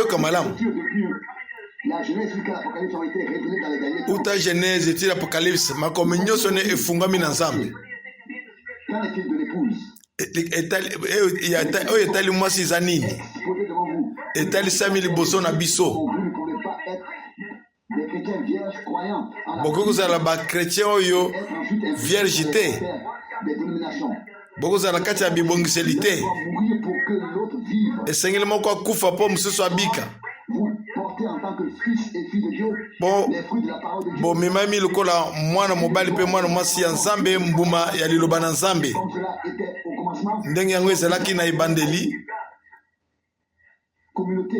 boyoka malamu. La Genèse jusqu'à l'Apocalypse ont été révélés dans les derniers temps. Uta Genèse ti l'Apocalypse makomi nyonso ne efungami na Nzambe. Qu'en est-il de l'épouse? Etali mwasi eza nini? Exposé devant vous. Etalisami liboso na biso. Vous ne pouvez pas être des chrétiens vierges croyants. Bokoki kozala bakretien oyo vierge te. Des dénominations. Bokoki kozala kati ya bibongiseli te. Mourir pour que l'autre vive. Esengeli moko akufa mpo mosusu abika. Vous portez en tant que fils et fille de Dieu les fruits de la parole de Dieu. Bomemami lokola mwana mobali mpe mwana mwasi ya Nzambe, mbuma ya liloba na Nzambe. Comme cela était au commencement. Ndenge yango ezalaki na ebandeli. Communauté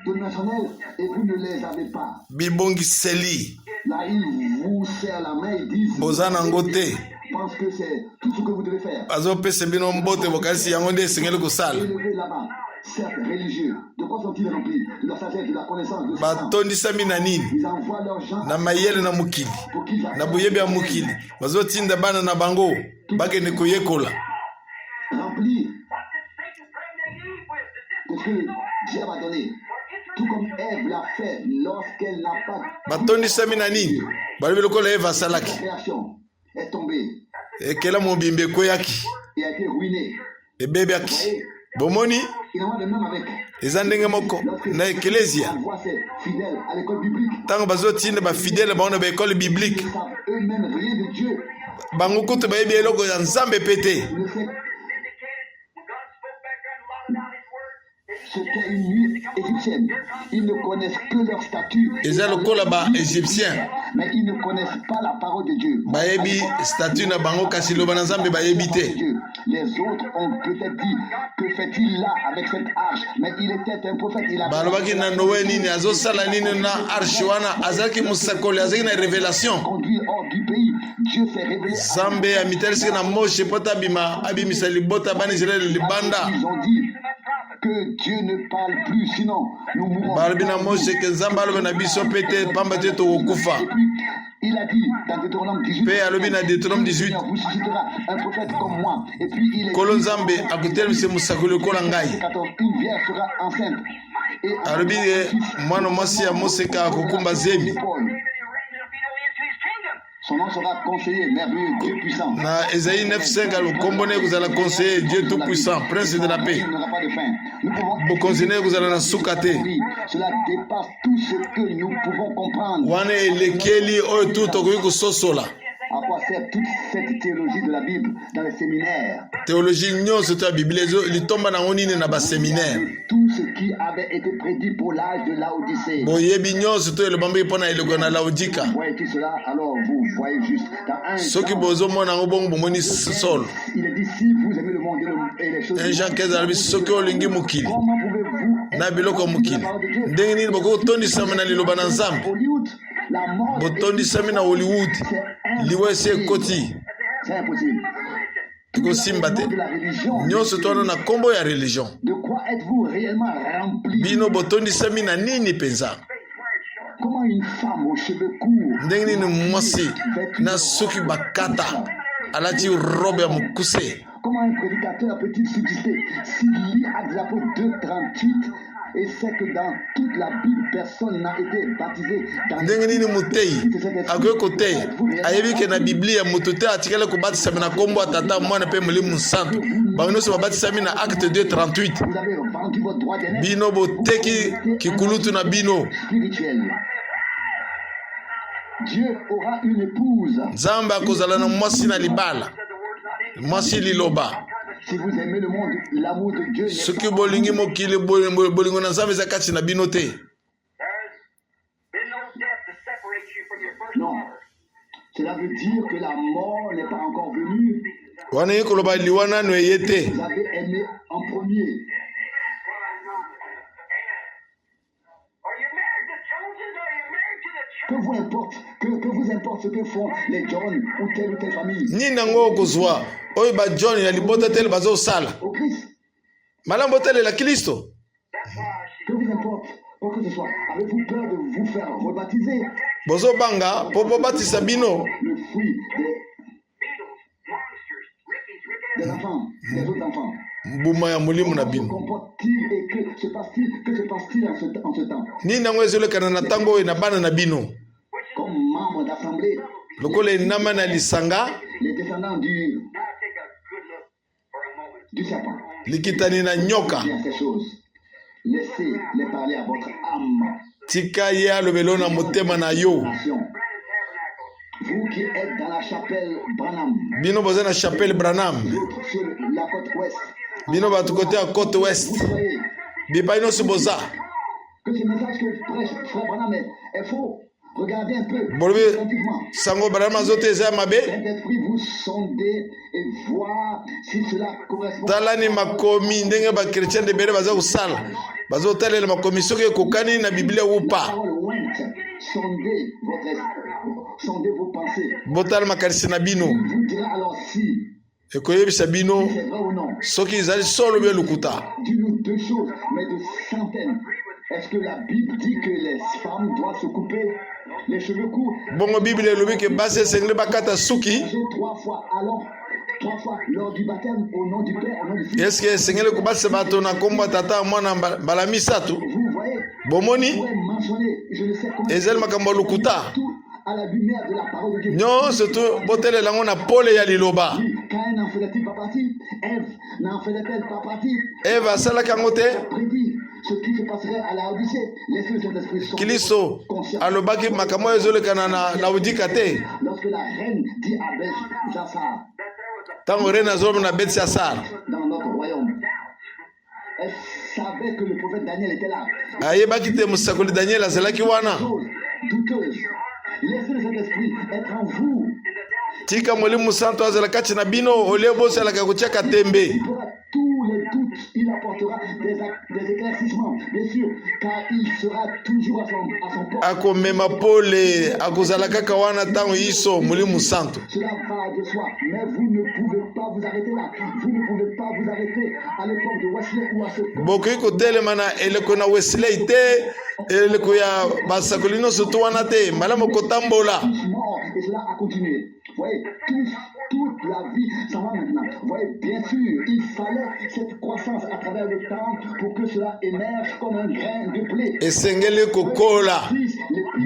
dénominationnelle et vous ne les avez pas. Bibongiseli. Là, ils vous serrent la main et disent. Bozana ngote. Pense que c'est tout ce que vous devez faire. Azopesa bino mbote bokalisi yango nde esengeli kosala. Élevés là-bas, certes religieux. De quoi sont-ils remplis? De la sagesse, de la connaissance, de batondisami na nini? Ils envoient leurs gens na mayele na mukili na boyebi ya mukili bazotinda bana na bango bakende koyekola remplis de ce que Dieu va donner. Tout comme Ève l'a fait lorsqu'elle n'a pas. batondisami na nini? balobi lokola Eva asalaki. La création est tombée. Ekela mobimbe ekoyaki. Et a été ruinée. Ebebiaki. Bomoni. Il en va de même avec. Eza ndenge moko na eklesia. On voit ces fidèles à l'école biblique. Tango bazotinda ba fidèle baona ba école biblique. Ils savent eux-mêmes rien de Dieu. Bango kutu bayebi eloko ya Nzambe pété. C'était une nuit égyptienne. Ils ne connaissent que leur statut. Ils ont le col là-bas égyptien. Mais ils ne connaissent pas la parole de Dieu. Bayebi statut na bango kasi lo banazambe bayebi te. Les autres ont peut-être dit que fait-il là avec cette arche? Mais il était un prophète. Il a balobaki na Noé nini azo sala nini na arche wana azaki musakoli azaki na révélation. Conduire hors du pays. Dieu s'est révélé. Zambe ya mitelisi na Moshe pota bima abimisa libota bani Israël libanda. Ils ont dit que Dieu ne parle plus, sinon nous mourrons. Balbina Moshe ke Nzambe alobe na biso pete pamba te tokokufa. Il a dit dans Deutéronome 18. Pe alobi na Deutéronome 18. Vous suscitera un prophète comme moi. Et puis il est Kolo Nzambe akutelemisa musakoli kola ngai. 14, une vierge sera enceinte. Et alobi mwana mwasi ya Moseka akokumba zemi. Son nom sera conseiller, merveilleux, Dieu puissant. Na Esaïe 9:5 alokombone kuzala conseiller, Dieu tout puissant, prince de la paix. Il n'aura pas de fin. Nous pouvons. Bokonzine kuzala na sukate. Cela dépasse tout ce que nous pouvons comprendre. Wana elekeli oyo tout tokoki kososola. À quoi sert toute cette théologie de la Bible dans les séminaires? Théologie nyonso to ya Bible litomba na nini na ba séminaire. Tout ce qui avait été prédit pour l'âge de Laodicée. Boyebi nyonso to elobambi pona eloko na Laodika. Voyez tout cela, alors vous voyez juste dans un Soki bozo mona ngo bongo bomoni solo. il est dit si vous aimez le monde et les choses. Un Jean 15 alobi soki olingi mokili. Comment pouvez-vous Na biloko mokili. Ndenge nini boko tondisama na liloba na Nzambe. Hollywood, la mort Botondisami na Hollywood. Liwese koti. c'est impossible. Kosimba te. De la religion. Nyonso to na kombo ya religion. De quoi êtes-vous réellement rempli? Bino botondisami na nini penza? Comment une femme aux cheveux courts, Ndenge nini mwasi na suki bakata alati robe ya mukuse. comment un prédicateur peut-il subsister s'il lit Actes des Apôtres 2:38 et sait que dans toute la Bible personne n'a été baptisé dans Ndenge nini mutei akoki koteya ayebi ke na Biblia mutu te atikele kobatisami na kombo ya tata mwana mpe molimo nsantu bango nyonso babatisami na Acte 2:38. vous avez vendu votre droit d'aînesse Bino boteki kikulutu na bino. spirituel. Dieu aura une épouse. Nzambe akozala na mwasi na libala mwasi liloba. Si vous aimez le monde, l'amour de Dieu n'est Soki bolingi mokili bolingo na Nzambe eza kati na bino te. non. Cela veut dire que la mort n'est pas encore venue. Wana ye koloba liwana no eye te. Vous avez aimé en premier. Que vous importe ce que font les John ou telle famille. Nini nango okozwa oyo ba John ya libota tele bazosala Au Christ. malambo tele la Kristo. Que vous importe quoi que ce soit. Avez-vous peur de vous faire rebaptiser? Bozobanga po bobatisa bino. Le fruit des enfants, des autres enfants. Mbuma ya mulimu na Comment se bino. comporte-t-il et que se passe-t-il en ce temps? Ni nango ezolekana na tango na bana na bino. Comme membre d'assemblée, Lokola enama na lisanga, les descendants du serpent. likitani na nyoka. Bien ces choses. Laissez-les parler à votre âme. Tika ye alobelo na motema na yo. Vous qui êtes dans la chapelle Branham, Bino boza na chapelle Branham. d'autres sur la côte ouest, Bino batu côté à côte ouest. vous voyez Bipa ino suboza. que ce message que prêche Frère Branham est faux. Regardez un peu Bolobi attentivement. sango Branham azote eza mabe. Saint-Esprit, vous sondez et voir si cela correspond. Talani makomi ndenge ba chrétien de bere baza kusala. Bazo talela makomi soki kokani na Biblia ou pas. Parole ointe. Sondez votre esprit, sondez vos pensées. Botala makarisi na bino. Il vous dira alors si Ekoyebisa bino c'est vrai ou non. soki ezali solo be lukuta. Dis-nous deux choses, mais de centaines. Est-ce que la Bible dit que les femmes doivent se couper les cheveux courts? Bongo Bible elobi ke basi esengeli bakata suki. Trois fois, alors, trois fois lors du baptême, au nom du Père, au nom du Fils. Eske esengeli kubatisa bato na kombo tata mwana mbala misatu. Vous voyez, Bomoni vous pouvez mentionner, je ne sais comment, ezali makambo ya lukuta. tout à la lumière de la parole de Dieu. Nyonso tu botelela ngo na pole ya liloba. Oui, Caïn n'en faisait-il pas partie? Ève n'en faisait-elle pas partie? Eva asalaki yango te. Elle a prédit ce qui se passerait à la Odyssée. Laissez le Saint-Esprit sortir. Kiliso alobaki makambo oyo ezolekana na udika te. Lorsque la reine dit à Belchassar, Ntango rene azoloba na Belshazzar dans notre royaume, elle savait que le prophète Daniel était là. ayebaki te mosakoli Daniel azalaki wana. Chose douteuse. Laissez le Saint-Esprit être en vous. Tika Molimo Santo azala kati na bino olie bosalaka kotiaka tembe. Il fera tous les doutes, il apportera des éclaircissements, bien sûr, car il sera toujours à son poste. Akomema pole akozala kaka wana ntango iso Molimo Santo. Cela va de soi, mais vous ne pouvez pas vous arrêter là. Vous ne pouvez pas vous arrêter à l'époque de Wesley ou à ce point. Bokoki kotelema na eleko na Wesley te, eleko ya basakoli nyonso to wana te, malamu kotambola. Tous morts, et cela a continué. Vous voyez, toute la vie s'en va maintenant. Vous voyez, bien sûr, il fallait cette croissance à travers le temps pour que cela émerge comme un grain de blé. Esengeli kokola.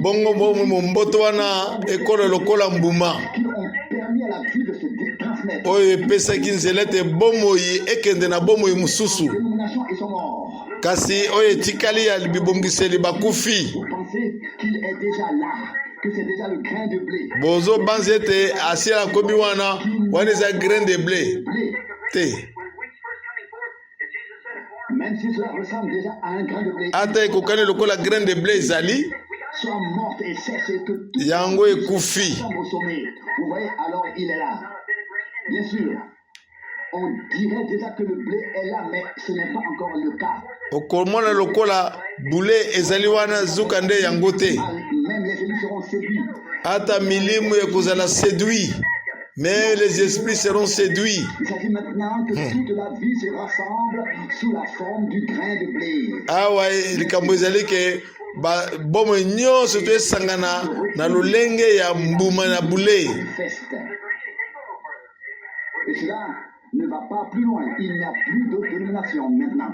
Bongo bongo mboto wana ekola lokola mbuma. Qui ont permis à la vie de se transmettre. Oyo epesaki nzela ete bomoi ekende na bomoi mosusu. Dénomination et sont morts. Kasi oyo etikali ya bibongiseli bakufi. Vous pensez qu'il est déjà là, que c'est déjà le grain de blé. Bozo banzi ete asila komi wana eza grain de blé Blé. te. Même si cela ressemble déjà à un grain de blé. Ata ekokani lokola grain de blé ezali Soit morte et sèche et que tout yango ekufi. semble au sommet. Vous voyez, alors il est là. Bien sûr, on dirait déjà que le blé est là, mais ce n'est pas encore le cas. Okomona lokola bule ezali wana zuka nde yango te. Même les élus seront séduits. Ata milimu ekozala séduit. Mais les esprits seront séduits. Il s'agit maintenant que toute la vie se rassemble sous la forme du grain de blé. Awa likambo ezali ke bomo nyonso to esangana na lolenge ya mbuma na bule. Feste. Et cela ne va pas plus loin. Il n'y a plus d'autre dénomination maintenant.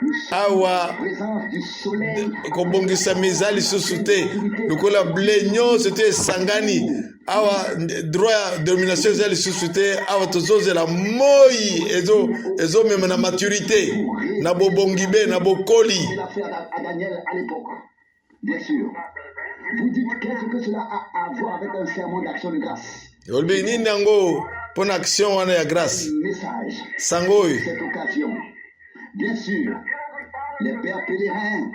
Nous sommes Awa en présence du soleil. kobongisa miza lisusu te lokola bule nyonso te esangani awa droit ya domination eza lisusu te awa tozozela moi ezomema na maturité na bobongi be na bokoli. Il a fait à Daniel à l'époque. Bien sûr. Vous dites qu'est-ce que cela a à voir avec un sermon d'action de grâce? Olobi nini yango mpona action wana ya grâce Message. sango oyo. Cette occasion. Bien sûr, les pères pèlerins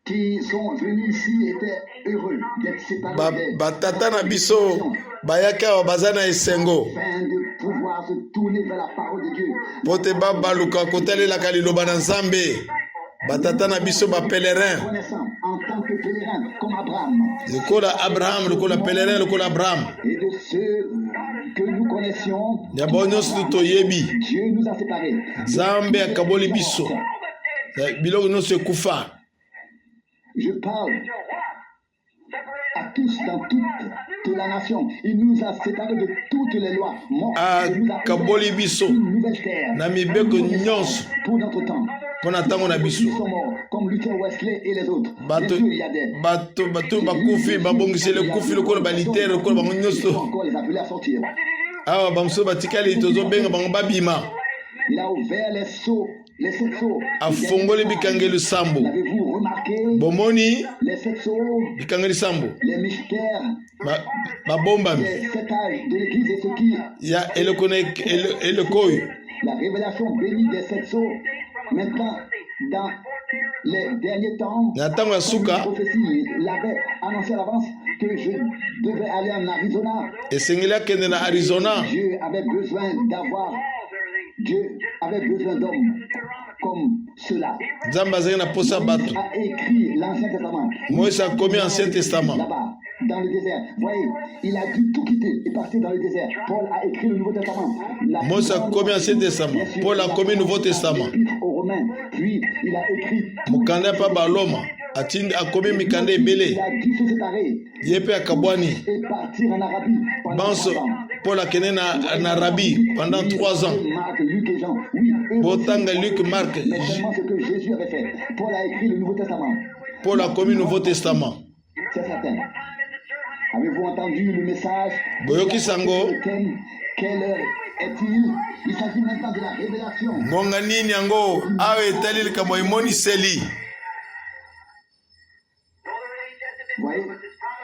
qui sont venus ici étaient heureux d'être séparés batata na biso bayaki awa baza na esengo afin de pouvoir se tourner vers la parole de Dieu. po te babaluka kotalelaka liloba na Nzambe. Batata na biso bapelerin Connaissant en tant que pèlerin comme Abraham lokola Abraham lokola pelerin lokola Abraham et de ceux que nous connaissions, ya bao nyonso toyebi Dieu nous a séparés. Nzambe akaboli biso biloko nyonso ekufa. Je parle à tous dans toute la nation. Il nous a séparés de toutes les lois. Il nous a Akaboli biso une nouvelle terre na mibeko nyonso pour notre temps. Pour ntango na biso. Ils sont morts, comme Luther, Wesley et les autres. Bien sûr, il y a des... Bato bakufi babongisi le kufi lokola baliter lokola bango nyonso. Encore les appeler à sortir. Awa bamso batikali tozobenga bango babima. Il a ouvert les seaux, les 7 seaux. Afongoli bikangeli sambo. L'avez-vous remarqué? Bomoni Les 7 seaux, bikangeli sambo. les mystères, Babombami. les 7 âges de l'Église et ce qui... Ya elekoyo. La révélation bénie des 7 seaux. Maintenant, dans les derniers temps, Na tango ya suka. une prophétie l'avait annoncé à l'avance que je devais aller en Arizona. Esengeli akende na Arizona. Dieu avait besoin d'hommes comme cela. Nzambe azali na posa bato. Moïse a écrit l'Ancien Testament. Moïse a commis l'Ancien Testament. Là-bas, dans le désert. Voyez, il a dû tout quitter et partir dans le désert. Paul a écrit le Nouveau Testament. Moïse a commis l'Ancien Testament. Paul a commis le Nouveau Testament. Aux Romains. Puis il a écrit. Mukanda pa baloma. A commis mikanda ebele. Il a dû se séparer. Yepe akabwani. Et partir en Arabie pendant Banso 3 ans. Paul a kene en Arabie pendant 3 ans. Marc, Luc et Jean. Oui, Botanga Luc, Marc. mais seulement ce que Jésus avait fait. Paul a écrit le Nouveau Testament. Paul a commis le Nouveau Testament. C'est certain. Avez-vous entendu le message? Boyoki sango. Quelle heure est-il? Il s'agit maintenant de la révélation. Ngonga nini yango awe etali likambo imoni seli. Vous voyez,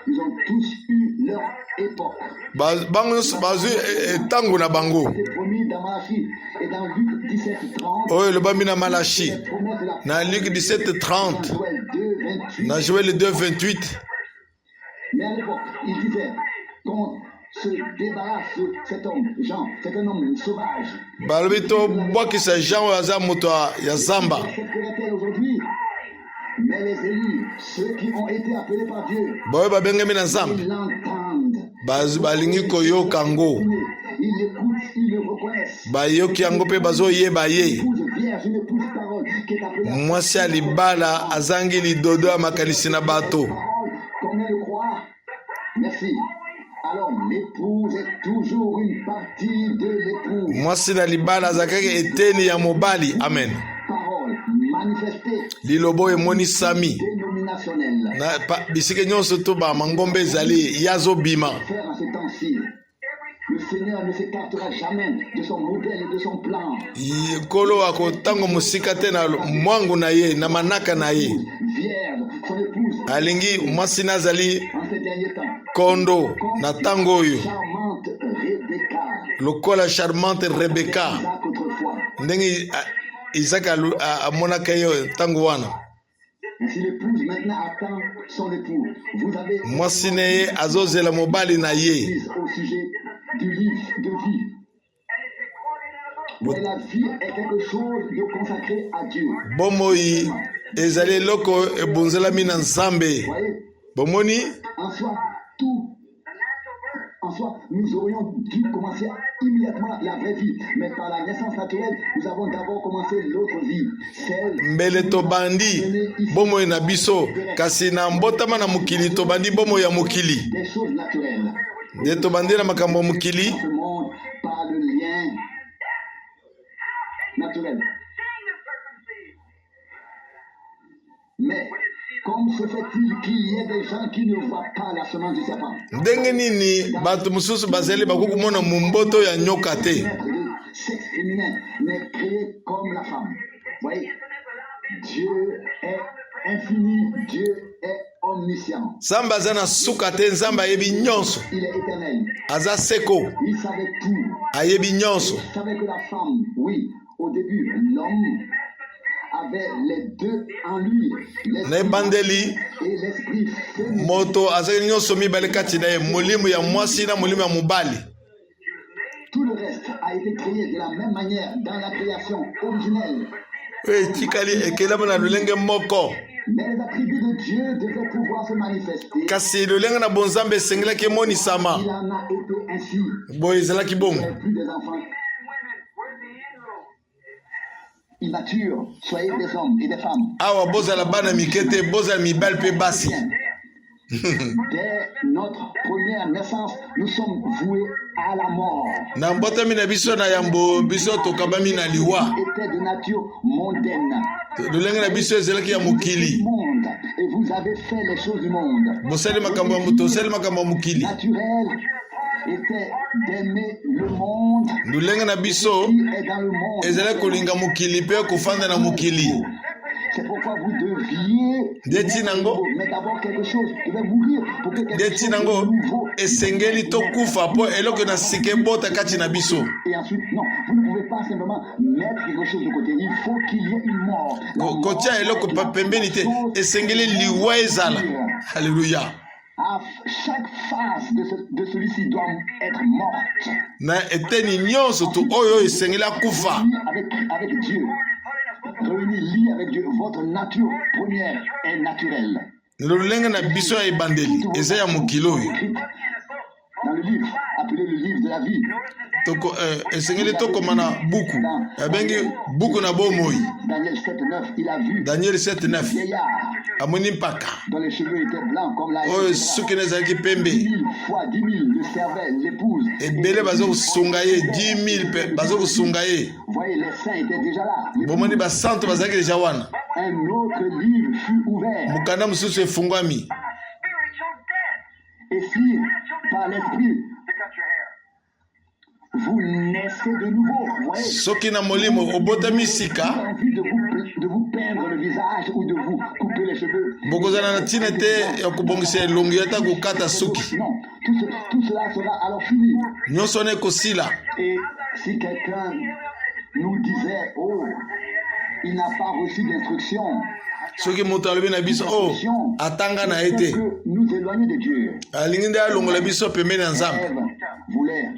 ils ont tous eu leur époque. Bango bazu tango na bango. C'est promis dans Malachie et dans Luc 17:30. Oyo le bambi na Malachi. Na Luc 17:30. Na Joël 2:28. Mais à l'époque, il disait qu'on se débarrasse de cet homme. Jean, c'est un homme sauvage. Balbito bwakisa Jean aza moto ya zamba. Aujourd'hui, mais les élus, ceux qui ont été appelés par Dieu, Boyo babengemi na zamba. ils l'entendent. Bazu balingi koyoka ngo. Ils l'écoutent, ils le reconnaissent. Bayoki yango pe bazoyeba ye. Épouse vierge, une épouse parole qui est appelée à Mwasi ya libala azangi lidodo ya makanisi na bato. parole, comme elle le croit. Merci. Alors, l'épouse est toujours une partie de l'époux. Mwasi na libala azakaki eteni ya mobali. Amen. Parole manifestée, Lilobo emonisami. dénominationnelle. Na bisike nyonso to ba mangombe ezali yazo bima. Faire en ce temps-ci. Le Seigneur ne s'écartera jamais de son modèle et de son plan. Kolo akotango musika te na mwangu na ye na manaka na ye. Vierge, son épouse, Alingi mwasi nazali en ces derniers temps. kondo na tango oyo. Charmante Rebecca. Lokola charmante Rebecca. Isaac autrefois. Ndenge Isaac amonaka yo tango wana. Si l'épouse maintenant attend son époux, vous avez Mwasi na ye azozela mobali na ye. dit au sujet du livre de vie. Mais la vie est quelque chose de consacré à Dieu. Bomoi ezali loko ebonzelami na Nzambe. Vous voyez, Bomoni en soi, tout. En soi, nous aurions dû commencer immédiatement la vraie vie. Mais par la naissance naturelle, nous avons d'abord commencé l'autre vie. Celle mbele tobandi bomoi na biso kasi na mbotama na mokili tobandi bomoi ya mokili. des choses naturelles. Nde tobandi na makambo ya mokili. Dans ce monde, par le lien naturel. Mais comme se fait-il qu'il y ait des gens qui ne voient pas la semence du serpent? Ndenge nini bato mosusu bazali bakoki mona mumboto ya nyoka te. L'être de sexe féminin n'est créé comme la femme. Vous voyez, Dieu est infini, Dieu est omniscient. Nzambe aza na suka te, Nzambe ayebi nyonso. Il est éternel. Aza seko, Il savait tout. ayebi nyonso. Il savait que la femme, oui, au début, l'homme avait les deux en lui, Na ebandeli et l'esprit féminin. moto azali nyonso mibale kati na ye, molimo ya mwasi na molimo ya mobali. Tout le reste a été créé de la même manière dans la création originelle. Etikali ekelama na lolenge moko. Mais les attributs de Dieu devaient pouvoir se manifester. Kasi lolenge na bonzambe esengelaki emonisama. Il en a été ainsi. Boye ezalaki bongo. Soyez plus des enfants immatures, soyez des hommes et des femmes. Awa bozala bana mikete, bozala mibali pe basi. Dès notre première naissance, nous sommes voués à la mort. Na mbotami na biso na yambo biso tokabami na liwa. Était de nature mondaine. Lolenge na biso ezalaki ya mokili. Monde. Et vous avez fait les choses du monde. Bosali makambo ya moto, osali makambo ya mokili. Naturel était d'aimer le monde. Lolenge na biso Qui est dans le monde. ezalaki kolinga mokili pe kofanda na mokili. C'est pourquoi vous deviez. Ndeti nango Mais d'abord quelque chose devait mourir pour que quelque ndeti chose nango de nouveau. esengeli tokufa po eloko na sike bota kati na biso. Et ensuite, non, vous ne pouvez pas simplement mettre quelque chose de côté. Il faut qu'il y ait une mort. La mort, Kotia eloko pembeni te esengeli liwa ezala. Alléluia. à chaque face de celui-ci doit être morte. Na eteni nyonso tu oyo esengeli akufa. Avec Dieu. Réunis, liés avec Dieu. Votre nature première est naturelle. Lolenge na biso ya ebandeli eza ya mokili oyo. Dans le livre, appelé le livre de la vie. Esengeli tokoma na buku abengi buku na bomoi. Daniel 7:9, il a vu Daniel 7:9 vieillard amoni mpaka dont les cheveux étaient blancs comme la oyo suki na ezalaki pembe 10 fois 10 000, le cervelle, l'épouse. ebele baza kosunga ye 10 000 pe baza kosunga ye. Vous voyez, les saints étaient déjà là. Bomoni basanto bazalaki deja wana. Un autre livre fut ouvert. Mokanda mosusu efungwami. Et si, par l'esprit, vous naissez de nouveau, vous voyez, Soki na molimo obotami sika envie de vous peindre le visage ou de vous couper les cheveux. bokozala na ntina te ya kobongisa elongi ata kokata suki. Non, tout cela sera alors fini. Nyonso wana ekosila. Et si quelqu'un nous disait, oh, il n'a pas reçu d'instruction, Soki moto alobi na biso o atanga na ye c'est te que nous éloigner de Dieu. alingi nde alongola biso pembeni ya Nzambe. Ève voulait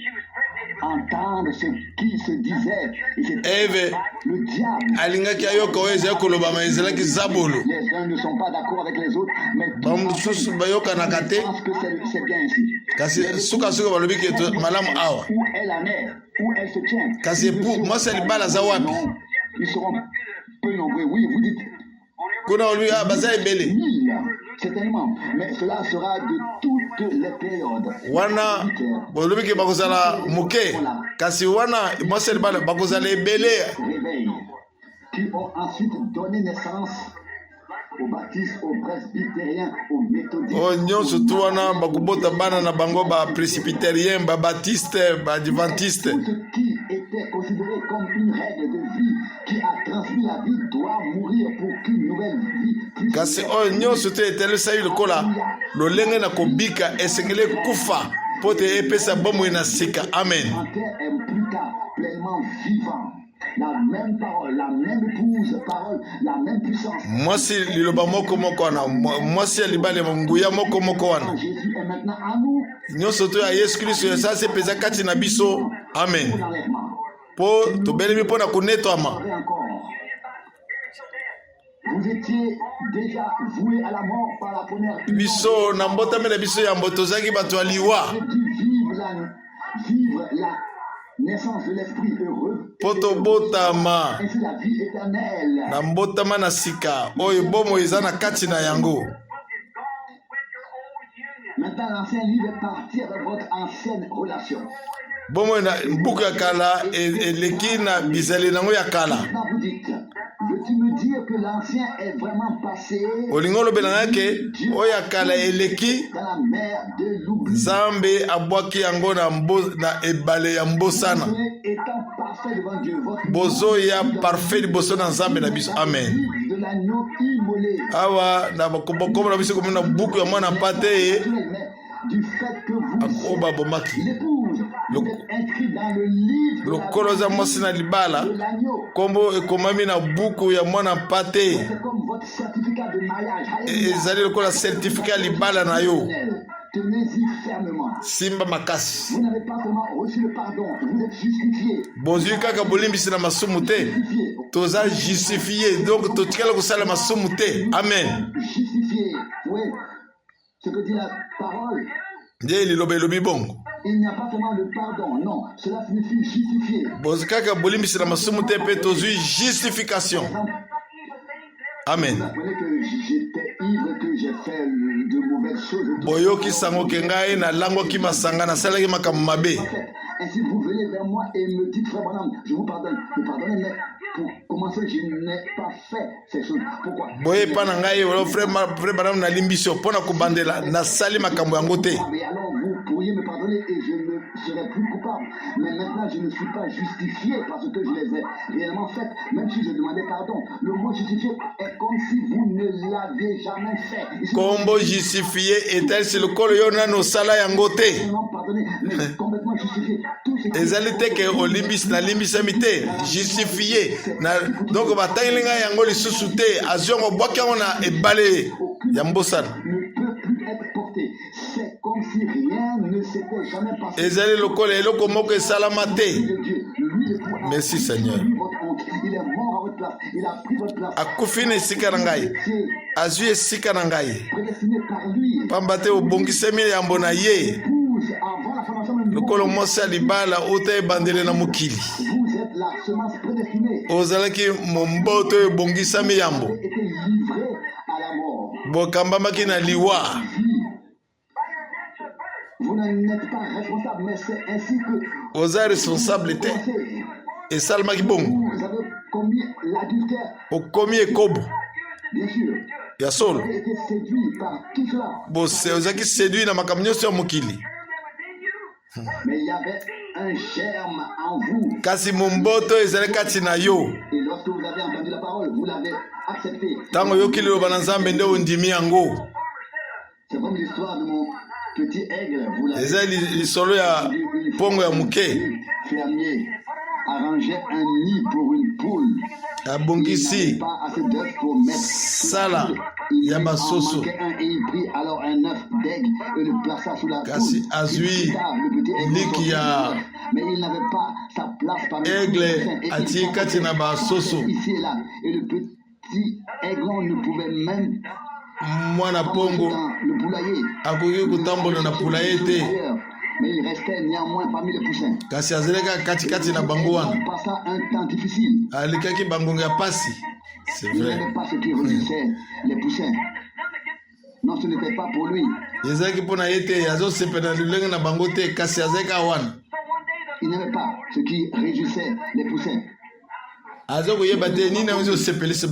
entendre ce qui se disait. Et c'était Eve le diable. alingaki ayoka oyo ezali kolobama ezalaki zabolo. Les uns ne sont pas d'accord avec les autres, mais tous Bamosusu bayokanaka te pensent que c'est bien ainsi. kasi suka balobi ke malamu awa. Où elle en est, où elle se tient. Kasi mwasi ya libala aza wapi? Non, ils seront peu nombreux. Oui, vous dites Kuna balobi baza ebele 1000, certainement. Mais cela sera de toutes les périodes. wana balobi ke bakozala moke kasi wana mwasi ya libala bakozala ebele. Réveil, qui ont ensuite donné naissance au baptiste, aux presbytériens, aux méthodistes. oyo nyonso tu wana bakobota bana na bango bapresbytérien babaptiste baadventiste. Tout ce qui était considéré comme une règle de vie qui a transmis la vie doit mourir pour qu'une nouvelle vie puisse Kasi oyo nyonso te etelesai lokola lolenge na kobika esengeli kufa po te epesa bomoi na sika. Amen. en terre est plus tard pleinement vivant. La même parole, la même épouse, parole, la même puissance. Mwasi liloba moko wana mwasi ya libala nguya moko wana Jésus est maintenant en nous nyonso to ya Yesu Kristo esasi epeza kati na biso. Amen. pour l'enlèvement. Po tobelemi mpo na kunetwama. Et encore, vous étiez déjà voué à la mort par la première Biso na mbotami na biso yambo tozalaki bato ya liwa vivre la naissance de l'esprit heureux. po tobotama Ainsi la vie éternelle. na mbotama na sika oyo bomo eza na kati na yango. Maintenant, l'ancien livre est parti avec votre ancienne relation. Bomo na mbuku ya kala eleki na bizali nango ya kala. Maintenant, vous dites, veux-tu me dire que l'ancien est vraiment passé Olingo lobela ngake oyo ya kala eleki dans la mer de l'oubli? Nzambe abwaki yango na ebale ya mbosana. Étant parfait devant Dieu, votre Bozo ya parfait liboso na Nzambe na biso. Amen. de l'agneau immolé. Awa na bakoboko na biso komona buku ya mwana pate Mais du fait que vous akoba bomaki. l'épouse, vous êtes inscrit dans le livre de Lokolo za mwasi na libala l'agneau. kombo ekomami na buku ya mwana pate. C'est comme votre certificat de mariage. Alléluia. Ezali lokola certificat ya libala na yo. Tenez-y fermement. Simba makasi. Vous n'avez pas seulement reçu le pardon, vous êtes justifié. Bozwi kaka bolimbisi na masumu te. Justifié. Toza justifié donc totikala kosala masumu te. Amen. Justifié. Oui. Ce que dit la parole, Nde liloba elobi bongo. il n'y a pas seulement le pardon. Non. Cela signifie justifié. Bozwi kaka bolimbisi na masumu te pe tozwi justification. Amen. Vous apprenez que j'étais livre que j'ai fait de mauvaises choses. boyoki sango ke ngai nalangwaki masanga nasalaki makambo mabe. Ainsi vous venez vers moi et me dites, frère Branham, je vous pardonne. Me pardonnez, mais pour commencer, je n'ai pas fait ces choses. Pourquoi? Boye pa na ngai frère Branham nalimbiso pona kobandela nasali makambo yango te. Mais alors vous pourriez me pardonner et je ne serai plus coupable. Mais maintenant, je ne suis pas justifié parce que je les ai réellement faites, même si je demandais pardon. Le mot justifié est comme si vous ne l'aviez jamais fait. Kombo justifié etal c'est le kolo yo nano sala yango te. Non pardonné, mais complètement justifié. Ezali te ke olimbis na limbisami te justifié na donc batangilinga yango lisusu te aziongo bwaki yango na ebale ya mbosana. Ne peut plus être porté. C'est comme si rien ne s'était jamais passé. Ezali lokola eloko moko esalama te. Merci Seigneur. Il est mort à votre place. Il a pris votre place. Akufi na esika na ngai azwi esika na ngai Prédestiné par lui. pamba te obongisami yambo na ye Avant la formation même du monde, lokolo mosi ya libala uta ebandele na mokili vous êtes la semence prédestinée. ozalaki momboto oyo ebongisami yambo Vous avez été livré à la mort. bokambamaki na liwa. Vous n'êtes pas responsable, mais c'est ainsi que oza responsable te esalamaki bongo vous avez commis l'adultère. okomi ekobo Bien sûr. ya Vous solo avez été séduit par tout cela. bose ozalaki séduit na makambo nyonso ya mokili Mais il y avait un germe en vous. kasi momboto ezali kati na yo Et lorsque vous avez entendu la parole, vous l'avez acceptée. ntango oyoki liloba na nzambe nde ondimi yango. C'est comme l'histoire de mon petit aigle. Vous l'avez eza lisolo ya pongo ya moke fermier arrangeait un nid pour une poule. abongisi Pas assez d'œufs pour mettre sala il ya en basoso manquait un et il prit alors un œuf d'aigle et le plaça sous la kasi poule. azwi Le petit aigle liki sortit ya de l'œuf, mais il n'avait pas sa place parmi aigle tous les poussins. Et atie il kati na basoso ici et là. Et le petit aiglon ne pouvait même mwana pas pongo dans le poulailler. akoki kotambola na pula ye te Mais il restait néanmoins parmi les poussins. kasi azalaki katikati na bango wana Il passa un temps difficile. alikaki bangongo ya pasi. C'est Il vrai. n'aimait pas ce qui réussissait les poussins. Non, ce n'était pas pour lui. ezalaki mpona ye te azosepela lolenge na bango te kasi azalaki awana Il n'aimait pas ce qui réjouissait les poussins. azokoyeba te nini yango ezosepelisi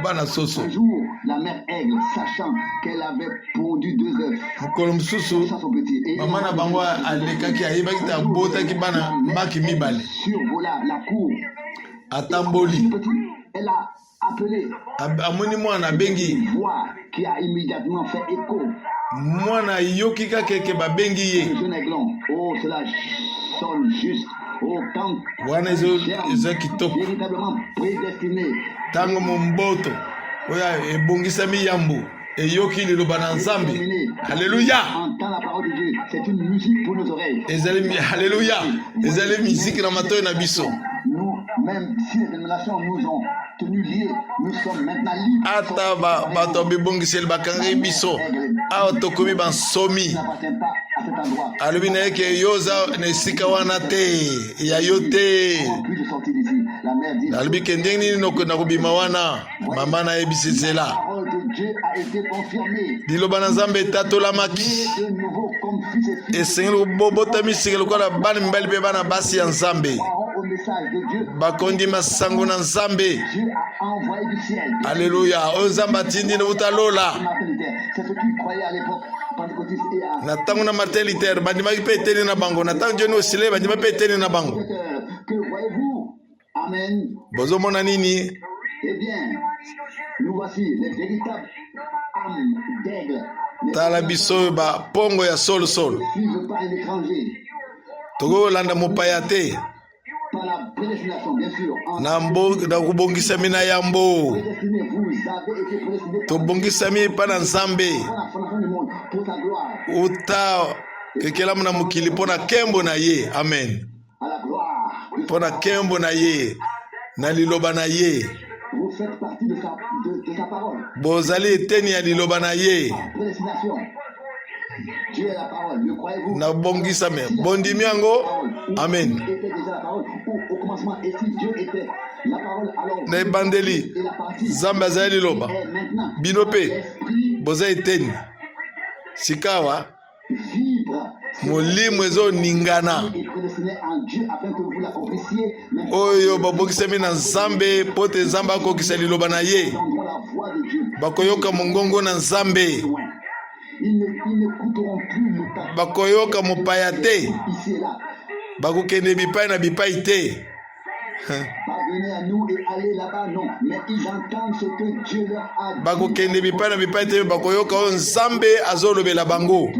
bana soso. Un jour, la mère aigle, sachant qu'elle avait pondu 2 œufs, mokolo mosusu ça son petit, et mama na bango alekaki ayebaki te abotaki bana mbaki mibale survola la cour. atamboli Petit, elle a appelé amoni mwana abengi une voix qui a immédiatement fait écho. mwana ayoki kaka eke babengi ye Le jeune aiglon, oh, cela sonne juste. Oh, quand wana eza kitoko véritablement prédestiné. ntango momboto oyo ebongisami yambo eyoki liloba na nzambe. Haleluya. Entend la parole de Dieu, c'est une musique pour nos oreilles. ezali haleluya ezali miziki na matoi na biso. Nous, même si les dénominations nous ont tenus liés, nous sommes maintenant libres. ata bato bibongiseli bakangaki biso awa tokomi bansomi Qui n'appartient pas à cet endroit. alobi na ye ke yo oza na esika wana te ya yo te Puis je sortis d'ici. La mère dit, alobi ke ndenge nini na kobima wana mama nayebisi nzela la parole de Dieu a été confirmée. liloba na nzambe etatolamaki Et de nouveau, comme fils et filles, esengeli kobobotamisika lokola bana mibali mpe bana basi ya nzambe croiront au message de Dieu. bakondima sango na nzambe. Dieu a envoyé du ciel. Aleluya oyo nzambe atindi na utalola C'est ce qu'ils croyaient à l'époque pentecôtiste et à na ntango na Martin Luther bandimaki mpe eteni na bango na ntango joni osile bandima mpe eteni na bango. que voyez-vous? Amen. bozomona nini? Eh bien, nous voici les véritables âmes d'aigle. Ne tala biso oyo bapongo ya solosolo suivent pas un étranger. tokolanda mopaya te Par la prédestination, bien sûr. En na kobongisami na yambo prédestiné, vous avez été prédestiné tobongisami mpa na nzambe par la fondation du monde pour sa gloire. uta kekelamu na mokili mpo na nkembo na ye. Amen. À la gloire. mpo na nkembo na ye na liloba na ye Vous faites partie de sa parole. bozali eteni ya liloba na ye Prédestination. Dieu est la parole. Le croyez-vous? na bongisami bondimi yango. Amen. Était déjà la parole au commencement. Et si Dieu était la parole, alors na ebandeli et la partie nzambe azali liloba est maintenant Binope, boza eteni. Sikawa, molimo ezo ningana. Oyo babokisemi na Nzambe, pote Nzambe akokisa liloba na ye. Bakoyoka mongongo na Nzambe. Bakoyoka mopaya te. Bakokende bipai na bipai te. Parvenez à nous et allez là-bas, non. Mais ils entendent ce que Dieu leur a dit. Bakokende bipai na bipai te. Bakoyoka o Nzambe azolobela bango.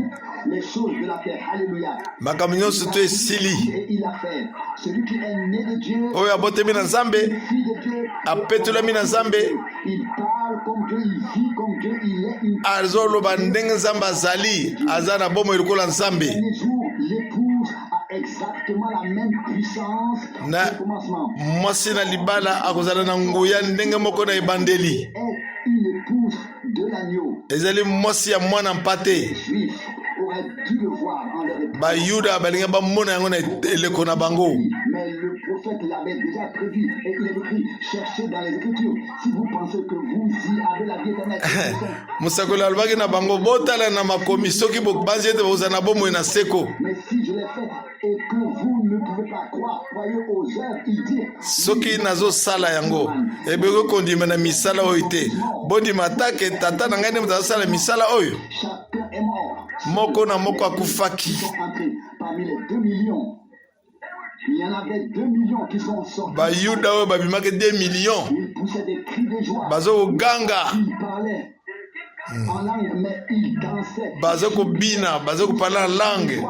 Les choses de la terre, alléluia. Makambo nyonso to esili. Et il a fait. Celui qui est né de Dieu, Oyo abotemi na Nzambe, fils de Dieu, apetolami na Nzambe, il parle comme Dieu, il vit comme Dieu, il est une azoloba ndenge Nzambe azali, aza na bomo elikola Nzambe. dernier jour, l'épouse a exactement la même puissance Na que le commencement. mwasi na libala akozala na nguya ndenge moko na ebandeli. Est une épouse de l'agneau. Ezali mwasi ya mwana mpate. Les Juifs auraient dû le voir en leur épouse. Bayuda balinga bamona yango na eleko na bango. Mais le prophète l'avait déjà prévu et il est écrit, cherchez dans les Écritures. Si vous pensez que vous y avez la vie éternelle, Musakoli alobaki na bango botala na makomi soki bobanzi ete bozala na bomoi na seko. mais si je l'ai fait et que vous ne pouvez pas croire, croyez aux œuvres, il dit. Soki nazosala yango ebeko kondima na misala oyo te. Bondima take tata na ngai nde moto azosala misala oyo. Chacun est mort. Moko na moko akufaki. Ils sont entrés parmi les 2 millions. Il y en avait 2 millions qui sont sortis. Bayuda oyo babimaki 2 millions. Ils poussaient des cris de joie. Bazokoganga, Ils parlaient en langue, mais ils dansaient. bazokobina, bazokopala langue.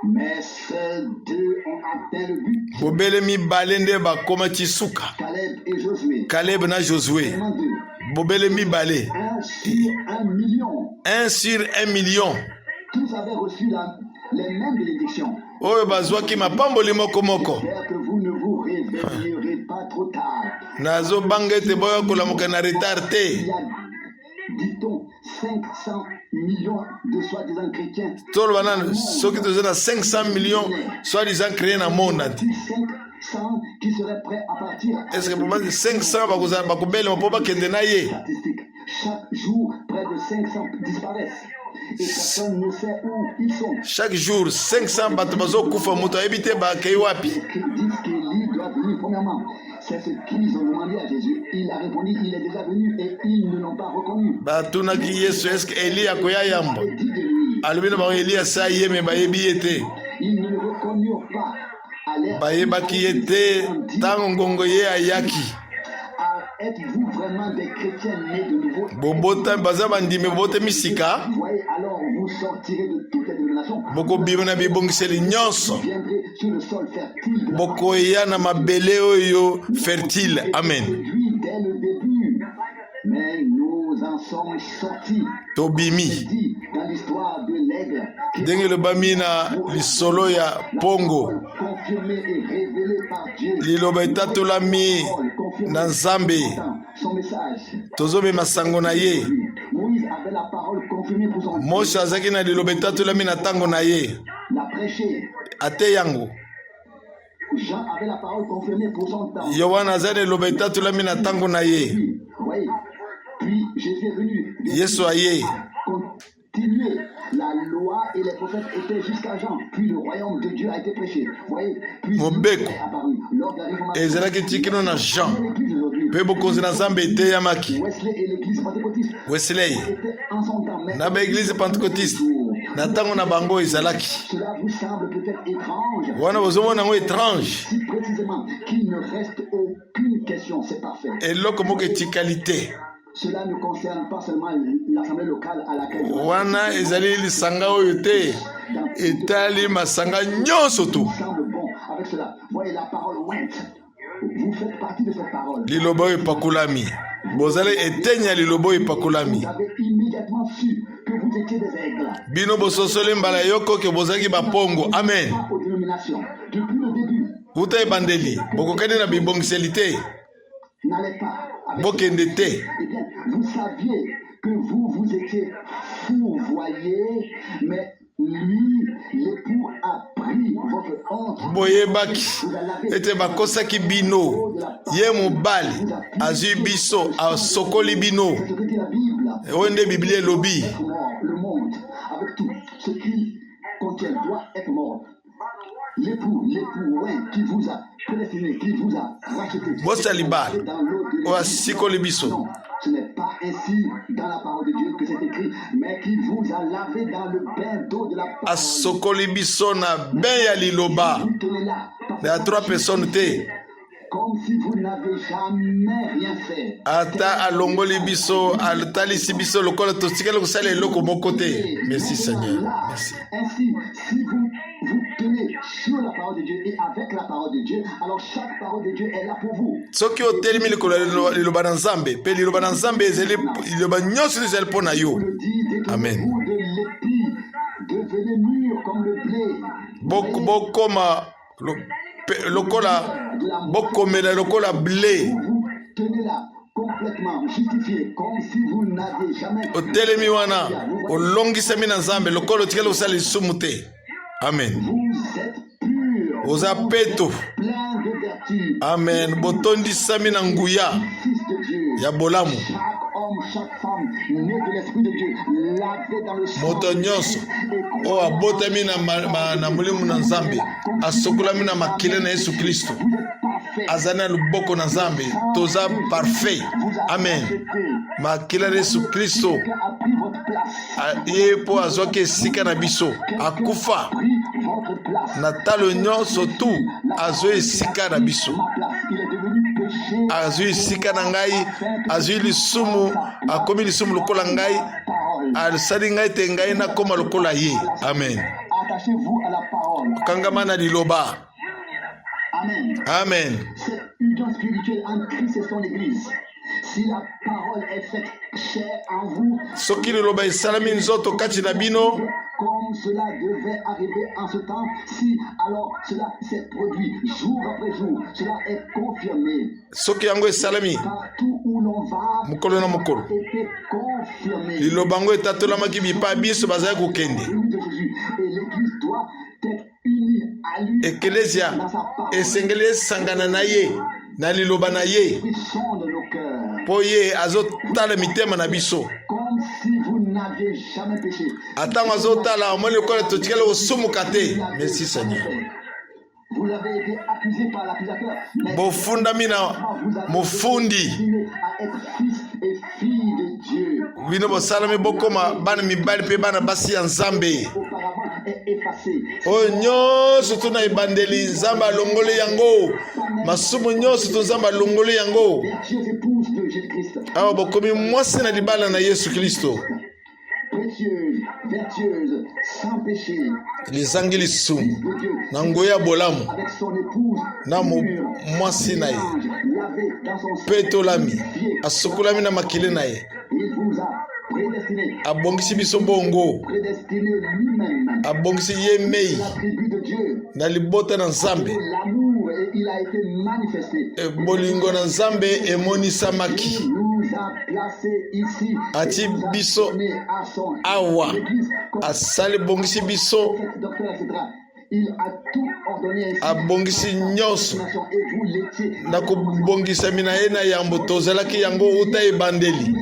Mais seuls 2 ont atteint le but. Bobele mibale nde bakoma chisuka. Caleb et Josué. Caleb na Josué. Seulement 2. Bobele mibale. 1 sur 1 million. 1 sur 1 million. Tous avaient reçu les mêmes bénédictions. Oyo bazwaki mapamboli moko moko. J'espère que vous ne vous réveillerez pas trop tard. Nazo banga ete boyo kolamuka na retard te. Il y a, dit-on, 500 millions de soi-disant chrétiens. Tolo banana soki toza na 500 millions soi-disant créé na monde. 500 qui seraient prêts à partir. Est-ce que pour moi 500 bakozala bakobele mpo bakende na ye? Statistique. Chaque jour, près de 500 disparaissent. Et personne ne sait où ils sont. Chaque jour 500 bato bazokufa moto ayebi te bakei wapi. Les Écrits disent qu'Élie doit venir premièrement. C'est ce qu'ils ont demandé à Jésus. Il a répondu, il est déjà venu et ils ne l'ont pas reconnu. Batunaki Yesu eske Eli akoya yamba? Et dit de lui, Alobi na bango Eli asa ye me bayebi ye te. ils ne le reconnurent pas. À l'air Bayebaki ye te ntango ngongo ye ayaki. êtes-vous vraiment des chrétiens nés de nouveau? Bobota baza bandimi bobotemi sika. Vous voyez, alors vous sortirez de toutes les dénominations. Bokobima na bibongiseli nyonso. Vous viendrez sur le sol fertile de la Bokoya na mabele oyo fertile. Amen. produit dès le début. Mais nous en sommes sortis. Tobimi. Dit dans l'histoire de l'aigle qui Ndenge lobami na lisolo ya pongo. confirmé et révélé par Dieu. Liloba etatolami na Nzambe. Son message. Tozomema sango na ye. Moïse avait la parole confirmée pour son Moshe azalaki na liloba etatolami na ntango na ye. l'a prêché. Ate yango. Jean avait la parole confirmée pour son temps. Yohana azali na liloba etatolami na ntango na ye. Oui. Puis Jésus est venu. Yesu aye. Continuer. La loi et les prophètes étaient jusqu'à Jean. Puis le royaume de Dieu a été prêché. Vous voyez. Puis Mobeko. est apparu. Lors de la réformation. Ezalaki tikino na Jean. L'église aujourd'hui. Mpe bokonzi na Nzambe eteyamaki. Wesley et l'église pentecôtiste Wesley étaient en son temps. Mais na baeglize pentecôtiste na ntango na bango ezalaki. cela vous semble peut-être étrange. Wana bozomona yango étrange. Si précisément qu'il ne reste aucune question, c'est parfait. Eloko moko etikali te. Cela ne concerne pas seulement l'assemblée locale à laquelle je Wana ezali lisanga oyo te. Etali masanga nyonso tu. semble bon avec cela. Voyez la parole ointe. Vous faites partie de cette parole. Liloba oyo epakolami. Bozali etenya liloba oyo epakolami. Vous avez immédiatement su que vous étiez des aigles. Bino bososoli mbala yoko ke bozalaki bapongo. Amen. Pas aux dénominations. Depuis le début, Uta ebandeli. Bokokani na bibongiseli te. n'allez pas avec Bokende te. Eh bien, vous saviez que vous étiez fourvoyés, mais lui, l'époux, a pris votre honte. boyebaki ete bakosaki bino ye mobali azwi biso asokoli bino. C'est ce que dit la Bible. Oyo nde Biblia elobi. Le monde, avec tout ce qu'il contient, doit être mort. L'époux, ouais, qui vous a prédestiné, qui vous a racheté. Bosali bal Dans l'eau de oyo asikoli biso. Non, ce n'est pas ainsi dans la parole de Dieu que c'est écrit, mais qui vous a lavé dans le bain d'eau de la parole. Asokoli biso na ben ya liloba. Vous tenez là, Il y a 3 personnes te. comme si vous n'avez jamais rien fait. Ata alongoli biso atalisi biso lokola totikali kosala eloko moko te. Merci Seigneur. Merci. Ainsi, si vous tenez sur la parole de Dieu et avec la parole de Dieu, alors chaque parole de Dieu est là pour vous. Soki otelemi likolo ya liloba na Nzambe mpe liloba na Nzambe ezali liloba nyonso ezali mpo na yo. Amen. Vous de l'épi, devenez mûr comme le blé. Bokoma lokola bokomela lokola blé. Vous tenez là complètement justifié, comme si vous n'aviez jamais. Otelemi wana olongisami na Nzambe lokola otikali kosala lisumu te. Amen. Vous êtes pur, Oza peto. plein de vertu. Amen. Botondisami na nguya Fils de Dieu. ya bolamu. Chaque homme, chaque femme, né de l'Esprit de Dieu, lavé dans le sang. Moto nyonso oyo abotami na molimo na Nzambe asokolami na makila na Yesu Kristo azali na luboko na Nzambe toza parfait. Amen. Makila na Yesu Kristo A pris votre place. ye mpo azwaki esika na biso akufa Pris votre place. na talo nyonso tu azwi esika na biso Ma place. Il est devenu péché. azwi esika na ngai azwi lisumu akomi lisumu lokola ngai Parole. asali ngai te ngai nakoma lokola ye. Amen. Attachez-vous à la parole. Kangama na liloba. Amen. Amen. Cette union spirituelle en Christ et son Église. Si la parole est faite chair en vous, Soki liloba esalami nzoto kati na bino comme cela devait arriver en ce temps, si alors cela s'est produit jour après jour, cela est confirmé. soki yango esalami Partout où l'on va, mokolo na mokolo était confirmé. liloba yango etatolamaki bipa biso bazali kokende. Venue de Jésus. Et l'Église doit être unie à lui Eklezia dans sa parole. esengeli esangana na ye na liloba na ye Qui sonde nos cœurs, mpo ye azotala mitema na biso. comme si vous n'aviez jamais péché. Atango azotala omoni lokola totikali kosumuka te. Merci Seigneur. Vous avez été accusé par l'accusateur, mais Bofundami na mofundi destiné à être fils et fille de Dieu. bino bosalami bokoma bana mibali mpe bana basi ya Nzambe. Auparavant est effacé. Oyo nyonso to na ebandeli Nzambe alongoli yango, masumu nyonso to Nzambe alongoli yango. Vertueuse épouse de Jésus-Christ. Awa bokomi mwasi na libala na Yesu Kristo Précieuse, vertueuse, sans péché, lizangi lisumu de Dieu, na ngoya bolamu avec son épouse, na pure, mwasi na ye ange, lavé dans son sang, mpe tolami sanctifié. asokolami na makili na ye Il vous a prédestiné, abongisi biso bongo prédestiné lui-même, abongisi ye mei la tribu de Dieu. na libota na Nzambe. L'amour, et il a été manifesté. Bolingo na Nzambe emonisamaki Il nous a placés ici. ati et nous a biso donné à son awa Église comme asali bongisi biso prophète, docteur, etc. Il a tout ordonné ainsi. abongisi nyonso Et vous l'étiez. na kobongisami na ye na yambo tozalaki yango uta ebandeli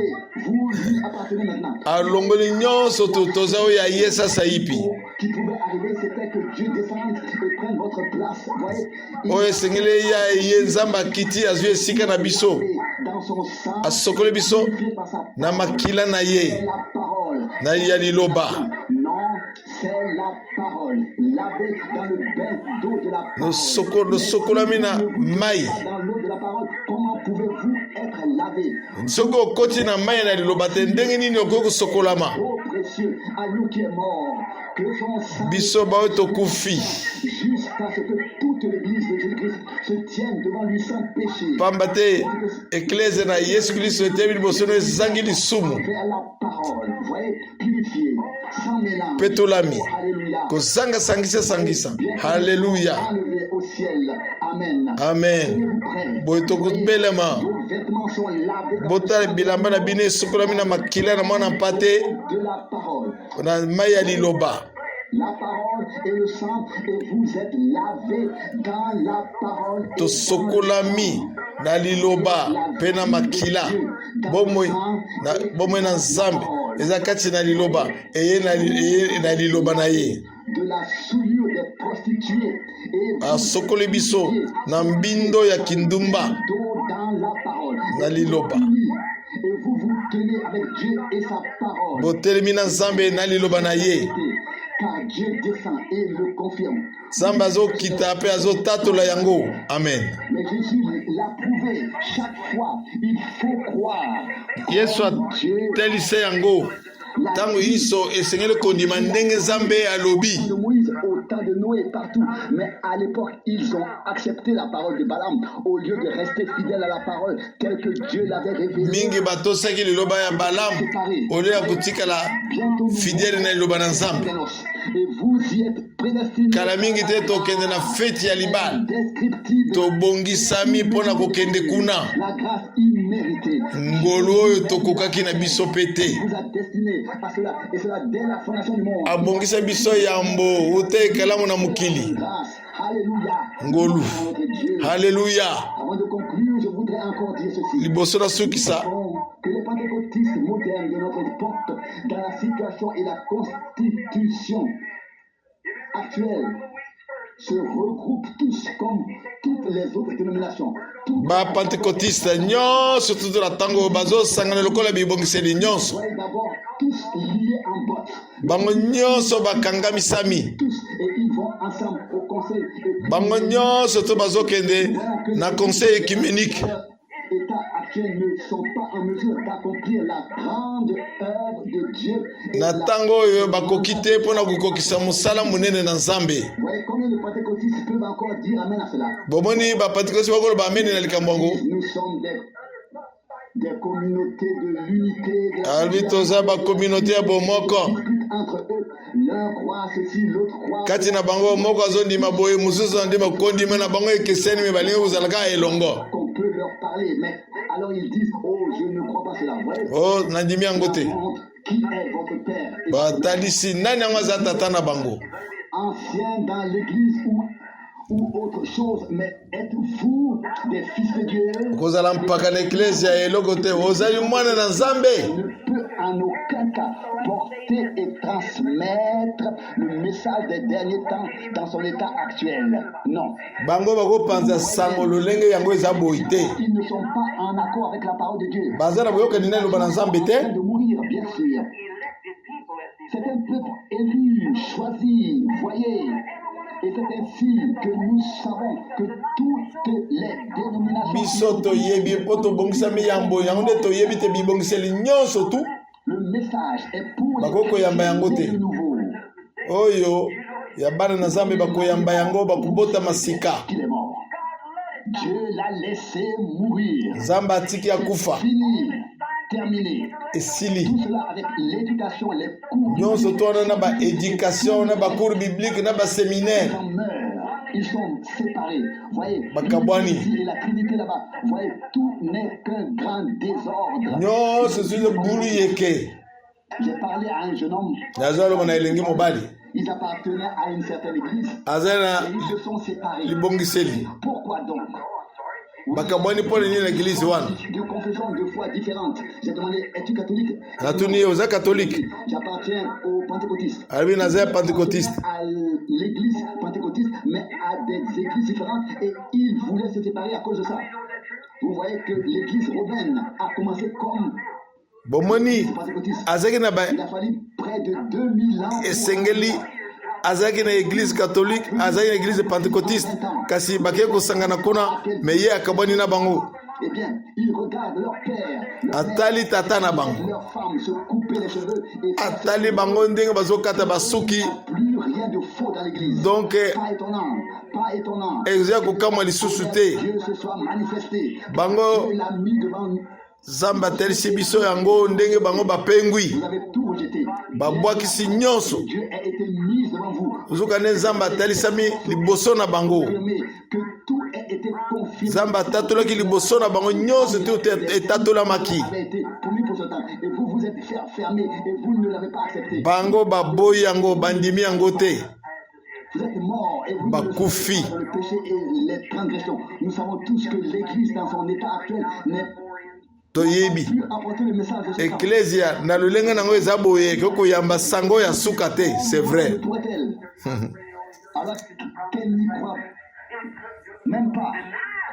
Vous lui appartenez maintenant. alongoli nyonso toza oyo ya ye sasa yipi Qui pouvait arriver, c'était que Dieu descende et prenne votre place. Vous voyez, il oyo esengeli ya ye Nzambe akiti azwi esika na biso dans son sang, asokoli biso purifié par sa na makila na ye la parole. na ya liloba. Non, c'est la parole. Lavé dans le bain d'eau de la parole. nosokolami na mai Dans l'eau de la parole, comment pouvez-vous être lavé? soki okoti na mai na liloba te ndenge nini okoki kosokolama. Ô précieux, à nous qui est mort, que son sang Biso baoyo tokufi jusqu'à ce que toute l'église de Jésus-Christ se tienne devant lui sans péché. pamba te eklese na Yesu Kristo etebi liboso no ezangi lisumu Vers la parole, vous voyez, purifié, sans mélange. mpe tolami Alléluia. kozangasangisa haleluya. Enlevé au ciel. Amen. Amen. Tenez-vous prêts. Boye tokobelema Vos vêtements sont lavés dans botala bilamba na bino esokolami na makila na mwana mpate de la parole. na mai ya liloba. la parole et le sang, et vous êtes lavés dans la parole et tosokolami na liloba mpe na makila bomoi na nzambe eza kati na liloba eye na liloba na ye de la souillure des prostituées et asokoli biso na mbindo ya kindumba dans la parole na liloba et vous vous tenez avec Dieu et sa parole botelemi na nzambe na liloba na ye car Dieu descend et le confirme. nzambe azokita mpe azotatola yango amen. Mais Jésus l'a prouvé chaque fois, il faut croire. yesu atelise yango ntango iso esengeli kondima ndenge nzambe alobi De Moïse au temps de Noé partout, mais à l'époque ils ont accepté la parole de Balaam au lieu de rester fidèles à la parole telle que Dieu l'avait révélée. mingi batosaki liloba ya balamu olio ya kotikala fidele na liloba na nzambe Et vous y êtes prédestinés. kala mingi te tokende na feti ya libala Indescriptible. tobongisami mpo na kokende kuna La grâce imméritée. ngolu oyo tokokaki na biso mpe te Vous a destiné à cela, et cela dès la fondation du monde. abongisa biso yambo uta ekalamu na mokili Grâce. Alléluia. ngolu Notre Dieu. haleluya. Avant de conclure, je voudrais encore dire ceci. liboso nasukisa Que les pentecôtistes modernes de notre époque, dans la situation et la constitution actuelle, se regroupent tous comme toutes les autres dénominations. bapentekotiste nyonso tutula ntango bazosangana lokola bibongiseli nyonso Soyez d'abord tous liés en botte. bango nyonso bakangamisami Tous, et ils vont ensemble au conseil. Et bango nyonso to bazokende na conseil écuménique État actuel ne sont pas en mesure d'accomplir la grande œuvre de Dieu. Et na la- ntango oyo bakoki te mpo na kokokisa mosala monene na nzambe. Vous voyez combien de pentecôtistes peuvent encore dire amen à cela? bomoni bapentekosti bakoloba ameni na likambo yango Nous sommes des communautés de l'unité, de la albi toza bakominauté ya bomoko dispute entre eux. L'un croit ceci, l'autre croit kati na bango moko azondima boye mosusu andima kondima na bango ekeseni me balingi kozalaka elongo. qu'on peut leur parler. Mais alors ils disent, oh, je ne crois pas cela. Vous voyez? o nandimi yango te Honte. Qui est votre père? Et batalisi nani yango aza tata na bango ancien dans l'église ou autre chose, mais êtes-vous des fils de Dieu? kozala mpaka na eklezia ya eloko te ozali mwana na nzambe Ne peut en aucun cas porter et transmettre le message des derniers temps dans son état actuel. Non. bango bakopanza sango lolenge yango eza boyi te Ils ne sont pas en accord avec la parole de Dieu. baza na boyokani na eloba na nzambe te De mourir, bien sûr. C'est un peuple élu, choisi, voyez. Et c'est ainsi que nous savons que toutes les dénominations, biso toyebi mpo tobongisami yambo yango nde toyebi te bibongiseli nyonso tu le message est pour Bakoko yamba yango te. de nouveau oyo ya bana na nzambe bakoyamba yango bakobota masika qu'il est mort. Dieu l'a laissé mourir. nzambe atiki akufa Fini, terminé. esili Tout cela avec l'éducation, les cours nyonso to wana na baéducation na bacours biblique na baséminaire en meurent. Ils sont séparés. Voyez, Bakabwani. ici et la Trinité là-bas. Voyez, tout n'est qu'un grand désordre. nyonso ezwi bulu yeke J'ai parlé à un jeune homme. nazaloba na elengi mobali Ils appartenaient à une certaine église aza et na ils se sont séparés. libongiseli Pourquoi donc? bakabwani mpo nini na eglise wana De confessions de foi différentes. J'ai demandé, es-tu catholique? natuni ye oza katolike J'appartiens aux pentecôtistes. alobi naza ya pentecôtiste À l'église pentecôtiste, mais à des églises différentes, et ils voulaient se séparer à cause de ça. Vous voyez que l'église romaine a commencé comme bomoni pentecôtiste. azalaki na Il a fallu près de 2000 ans. pour- esengeli azalaki na église catholique azalaki na église pentecôtiste kasi bakei kosangana kuna me ye akabwani na bango Eh bien, ils regardent leur père, atali tata na bango leur femme se couper les cheveux, et atali bango ndenge bazokata basuki plus rien de faux dans l'église. donc Pas étonnant, pas étonnant. ezoya kokamwa lisusu te Dieu se soit manifesté. bango Dieu l'a mis devant nous. nzambe atelisi biso yango ndenge bango bapengwi Vous avez tout rejeté. babwakisi nyonso Dieu a été mis devant vous. ozoka nde nzambe atalisami liboso na bango Confirmé que tout a été confirmé. nzambe atatolaki liboso na bango nyonso te etatolamaki avait été promis pour ce temps. Et vous, vous êtes fermé et vous ne l'avez pas accepté. bango baboyi yango bandimi yango te. Vous êtes morts et vous ne le Bakufi. savez pas dans le péché et les transgressions. Nous savons tous que l'Église dans son état actuel n'est toyebi plus apporter le message de ce Ecclesia na lolenge nango eza boye ko yamba sango ya suka te, c'est vrai. pourrait-elle alors qu'elle n'y croit même pas.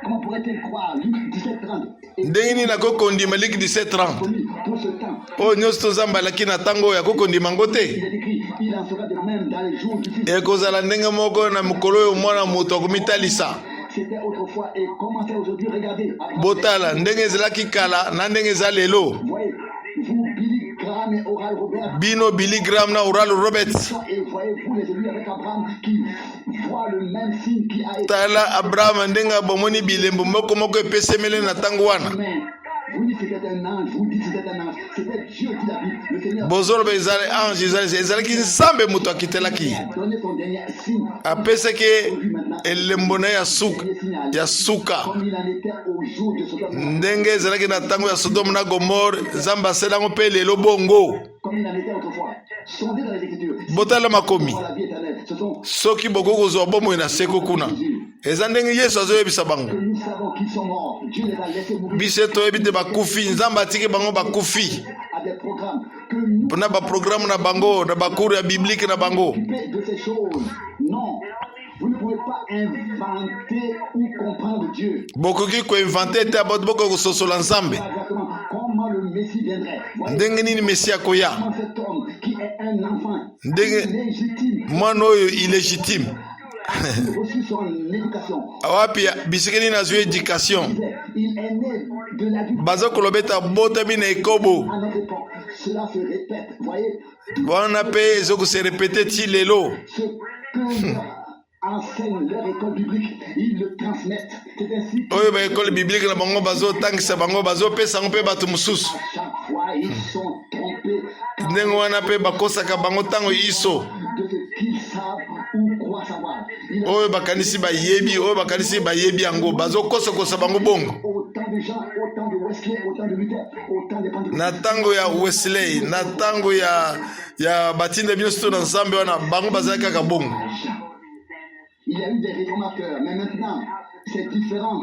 Comment pourrait-elle croire Luc 17:30 ndenge nini nakokondima Luc 17:30 pour ce temps. oyo nyonso tozambalaki na ntango oyo akokondima ngo Il te. est écrit, il en sera de même dans les jours du Fils. Ekozala ndenge moko na mokolo oyo mwana moto akomitalisa. C'était autrefois et commencez aujourd'hui, regardez. Botala ndenge ezalaki kala na ndenge eza lelo. Voyez, vous, Billy Graham et Oral Robert, Bino Billy Graham na Oral Roberts. et voyez-vous les élus avec Abraham qui voient le même signe qui a été Tala Abraham ndenge bomoni bilembo moko moko epesemele na ntango wana. humain. Vous dites que c'était un ange, vous dites que c'était un ange. C'était Dieu qui l'a dit. Le Seigneur Bozoloba ezali ange ezalaki nzambe moto akitelaki. a donné son dernier signe. Apesaki elembo na ya suka Comme il en était au jour de Sodome. ndenge ezalaki na ntango ya Sodome na Gomore, nzambe aselango mpe lelo bongo. Comme il en était autrefois. Sondez dans les Écritures. Botala makomi Pour la vie éternelle. Ce sont soki bokokozwa bomoi na seko kuna eza ndenge Yesu azoyebisa bango. que nous savons qu'ils sont morts. Dieu les a laissés mourir Biso toyebi te bakufi, nzambe atiki bango bakufi à des programmes que nous mpona baprogramme na bango na bakuru ya biblike na bango. occupés de ces choses. Non. Vous ne pouvez pas inventer ou comprendre Dieu. Bokoki koinvente te bato bokoki kososola nzambe Exactement comment le Messie viendrait. Voyez ndenge nini Mesi akoya, comment cet homme qui est un enfant ndenge légitime mwana oyo illégitime a reçu son éducation. awapi bisika nini azwi éducation. Il est né de l'adulte baza kolobeta botami na ekobo à notre époque. Cela se répète. Voyez wana mpe ezokose repete ti lelo. ce que enseigne leur école biblique. Ils le transmettent. C'est ainsi que Oyo baekole biblike na bango bazotangisa bango bazopesa yango mpe bato mosusu chaque fois ils sont trompés ndenge wana mpe bakosaka bango ntango iso de ce qu'ils savent ou croient savoir. Il a oyo bakanisi bayebi oyo bakanisi bayebi yango bazokosakosa bango bongo. autant de gens, autant de Wesley, autant de Luther, autant de Pentecôte. Na ntango ya Wesley na ntango ya batinda bino sito na nzambe wana bango bazali kaka bongo. Il y a eu des réformateurs, mais maintenant, c'est différent.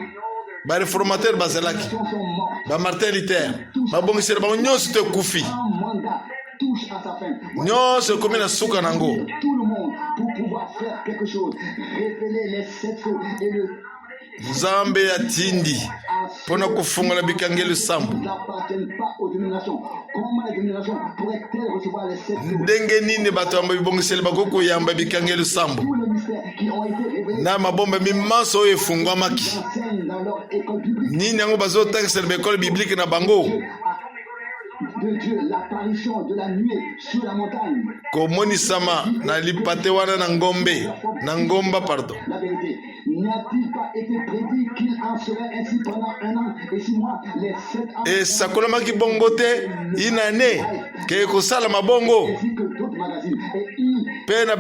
Bareformateur bazalaki Ils sont morts. bamartin Luther babongisela bango nyonso to ekufi Un mandat touche à sa fin. nyonso ekomi na suka nango. Tout le monde pour pouvoir faire quelque chose, révéler les sept sceaux et le Nzambe atindi mpona kofungola bikangelo sambo. n'appartiennent pas aux dénominations. Comment les dénominations pourraient-elles recevoir les sept sceaux? Ndenge nini bato yamba bibongiseli bako koyamba bikangelo sambo Tous les mystères qui ont été révélés na mabomba mimanso oyo efungwamaki enseignent dans leur école biblique nini yango bazotangisela baekole biblike na bango de Dieu, l'apparition de la nuée sur la montagne. komonisama na lipate wana na ngomba pardon. La vérité, n'a-t-il pas été prédit qu'il en serait ainsi pendant 1 an et 6 mois, les 7 ans, esakolamaki bongo te inane ke ekosalama bongo ainsi que d'autres magazines. Et il mpe na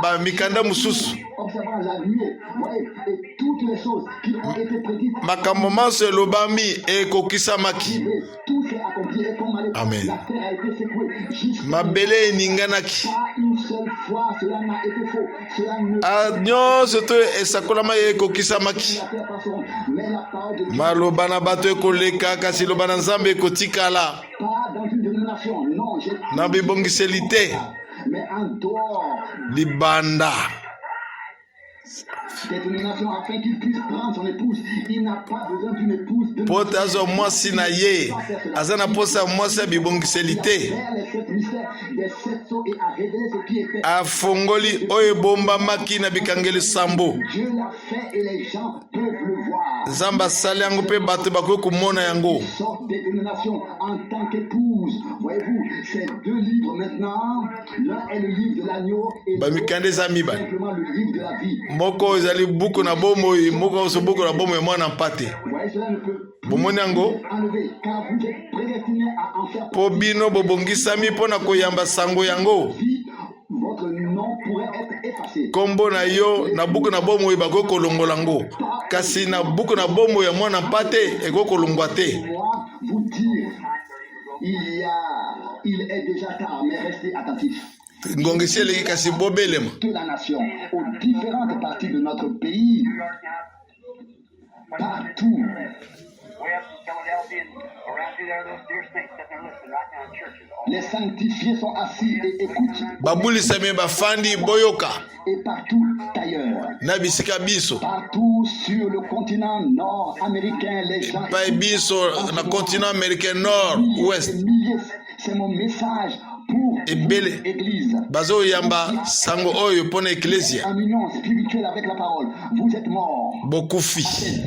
bamikanda mosusu observant la nuée, voyez, et toutes les choses qui ont été prédites, makambo manso elobami ekokisamaki. et tout s'est accompli. Et comme à l'époque, Amen. la terre a été secouée. Jusqu'à Mabele eninganaki pas une seule fois, cela n'a été faux. Cela ne nyonso to esakolama ekokisamaki. la terre passeront. Mais la parole de Dieu, Maloba na bato ekoleka kasi loba na nzambe ekotikala pas dans une dénomination, non, na bibongiseli te mais en dehors libanda des dénominations afin qu'il puisse prendre son épouse. Il n'a pas besoin d'une épouse de po te azwa mwasi na ye aza na posa ya mwasi ya bibongiseli te faire les sept mystères des sept sceaux et à révéler ce qui était. afongoli oyo ebombamaki na bikangeli sambo. Dieu l'a fait et les gens peuvent le voir. Nzambe asali yango mpe bato bakoki komona yango. Sorte des dénominations en tant qu'épouse. Voyez-vous, ces deux livres maintenant, l'un est le livre de l'agneau et Bamikanda eza mibale, simplement le livre de la vie. moko ezali buku na bomoi, moko oso buku na bomoi mwana mpate. Vous voyez, cela ne peut Bomoni yango enlever car vous êtes prédestinés à en faire po bino bobongisami mpo na koyamba sango yango. vie. Votre nom pourrait être effacé. Kombo na yo na buku na bomoi bakoki kolongola yango, kasi na buku na bomoi ya mwana mpate ekoki kolongwa te. Moi, vous dire, il y a il est déjà tard, mais restez attentifs. ngongisele kasi bobelema. De la nation, aux différentes parties de notre pays, partout. Les sanctifiés sont assis et écoutent. Babuli same bafandi boyoka. Et partout ailleurs. Na bisika biso. Partout sur le continent nord-américain, les gens. Pa biso na continent américain nord, ouest. C'est mon message pour l'Église. Bazo yamba sango oyo pona ecclesia. En union spirituelle avec la parole. Vous êtes morts. Bokufi.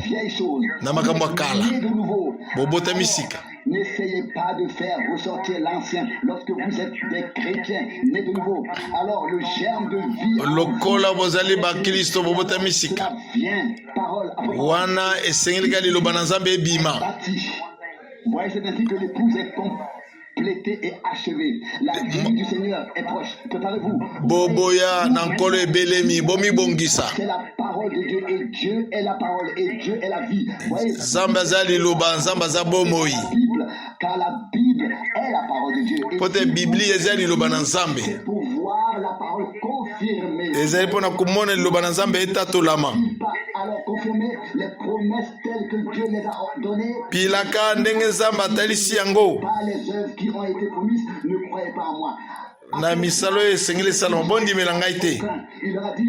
Vieilles choses. Na makambo kala. De nouveau. Bobota misika. N'essayez pas de faire ressortir l'ancien lorsque vous êtes des chrétiens nés de nouveau. Alors le germe de vie. Lokola bozali ba Kristo bobota misika. Vient parole. Wana esengeli kali lobana nzambe ebima. Voyez, c'est ainsi que l'épouse est complétée et achevée. La venue du Seigneur est proche. Préparez-vous. Boboya nankolo ebelemi bomi bongisa. C'est la parole de Dieu et Dieu est la parole et Dieu est la vie. Voyez, Zamba zali loba nzamba za bomoi. car la Bible est la parole de Dieu. Pote Bibli ezali loba na nzambe. C'est pour voir la parole confirmée. Ezali pona kumona loba na nzambe etatolama. Alors confirmer les promesses telles que Dieu les a ordonnées. Pilaka ndenge nzamba talisi yango. Par les œuvres qui ont été promises, ne croyez pas en moi. Na misalo esengeli salon bondi melanga ite. Il leur a dit,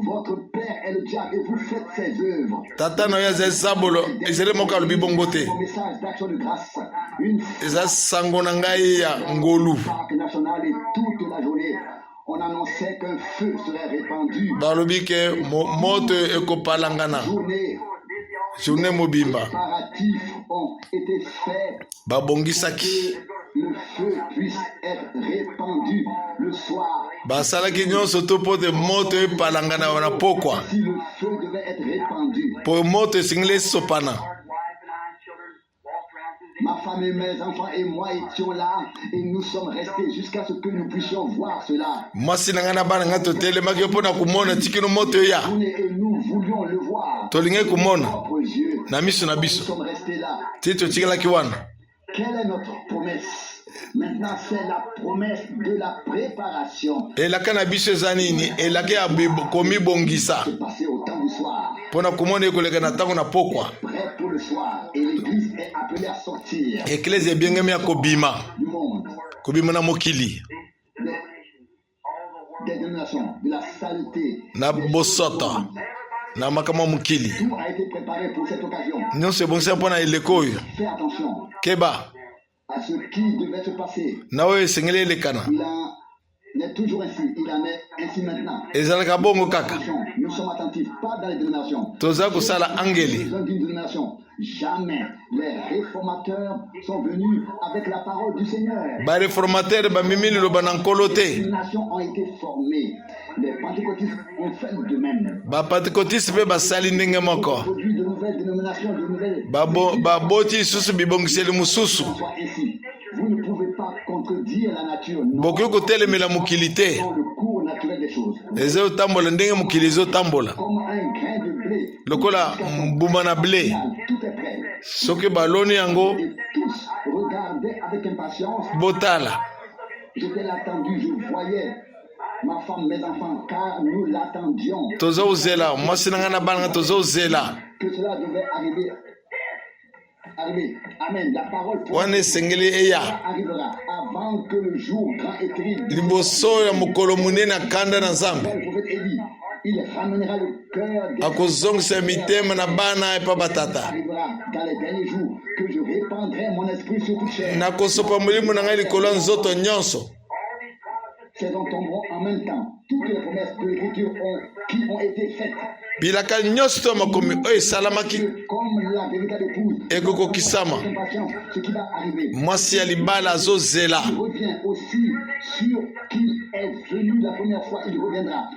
votre père est le diable et vous faites ses œuvres. Tata no ya sabolo ezele moka lobi bongo te. Message d'action de grâce. Une Eza sango na ngai ya ngolu. parc national et toute la journée. On annonçait qu'un feu serait répandu. Balobi ke moto ekopalangana. Journée mobimba. Les préparatifs ont été faits. Babongisaki. Le feu puisse être répandu le soir. Basalaki nyonso to pote moto epalangana wana pokwa. Si le feu devait être répandu. Po moto esingeli sopana. Ma femme et mes enfants et moi étions là et nous sommes restés jusqu'à ce que nous puissions voir cela. Mwasi na ngana bana ngato telemaki mpona kumona tikino moto ya. Et nous voulions le voir. Tolinge kumona. Yeux. Na miso na Nous biso. sommes restés là. Tito tikelaki wana. Quelle est notre promesse? Maintenant, c'est la promesse de la préparation. Elaka na biso eza nini? Elaka ya komi bongisa. C'est passé au temps du soir. Pona kumona ekoleka na tango na pokwa. Prêt pour le soir. Et l'église est appelée à sortir Eklezia ebiengemi ya kobima. du monde. Kobima na mokili. Des dénominations, de la saleté. Na bosota. Na makama mokili. Tout a été préparé pour cette occasion. Nyonso ebongisa mpona eleko oyo. Fais attention Keba. à ce qui devait se passer. Na oyo esengeli elekana. Il en est toujours ainsi. Il en est ainsi maintenant. Ezalaka bongo kaka. Attention, nous sommes attentifs, pas dans les dénominations. Toza kosala angeli. Dans une dénomination. Jamais les réformateurs sont venus avec la parole du Seigneur. Ba réformateur ba mimili loba na nkolo Les te. dénominations ont été formées. Les pentecôtistes ont fait de même. Ba pentekotiste pe basali ndenge moko. Produit de nouvelles dénominations, de nouvelles. Baboti lisusu bibongiseli mususu. Soit ainsi. Vous ne pouvez pas contredire la nature. Non. Bokoki kotelemela mokili te. Dans le cours naturel des choses. Ezotambola ndenge mokili ezotambola. Comme un grain de blé. Lokola mbuma na blé. Tout est prêt. Soki baloni yango Et tous regardaient avec impatience. botala. J'étais l'attendu, je voyais ma femme, mes enfants, car nous l'attendions. Tozozela mwasi na ngai na bana ngai tozozela. Que cela devait arriver. Amen. La parole Wana esengeli eya. arrivera avant que le jour grand et terrible. Liboso ya mokolo munene akanda na nzambe. Le prophète Élie, il ramènera le cœur des Akozongisa mitema na bana epa batata. arrivera dans les derniers jours que je répandrai mon esprit sur toute chair. Nakosopa molimo na ngai likolo ya nzoto nyonso. Ces dons tomberont en même temps. Toutes les promesses de l'Écriture qui ont été faites. Bilaka nyonso to makomi oyo esalamaki Comme la véritable épouse. ekokokisama. Impatience, ce qui va arriver. Mwasi ya libala azozela. Il revient aussi sur qui est venu la première fois. Il reviendra.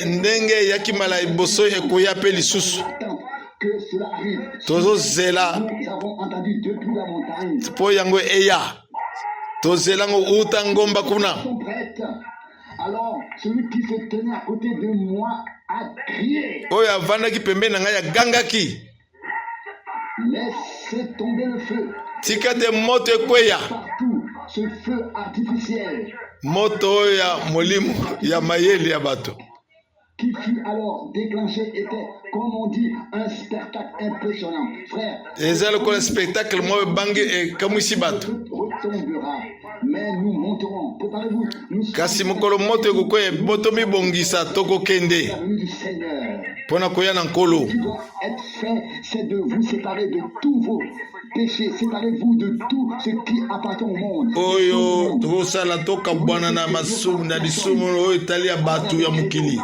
Ndenge eyaki mala liboso ekoya pe lisusu. Attends que cela arrive. Tozozela Nous avons entendu depuis la montagne. po yango eya. Tozelango uta ngomba kuna. Sont prêtes. Alors, celui qui se tenait à côté de moi a crié. Oyo avandaki pembeni na ngai agangaki. Laissez tomber le feu. Tika te moto ekweya. Partout ce feu artificiel moto ya molimo ya mayeli ya bato qui fut alors déclenché était, comme on dit, un spectacle impressionnant. Frère, eza lokola spectacle mo bangi ekamwisi bato retombera, mais nous monterons. Préparez-vous, nous sommes kasi mokolo moto ekokoya moto mibongisa tokokende la venue du Seigneur. mpona koya na nkolo Ce qui doit être fait, c'est de vous séparer de tous vos péchés. Séparez-vous de tout ce qui appartient au monde. oyo tokosala tokabwana na masumu na lisumu oyo etali ya bato ya mokili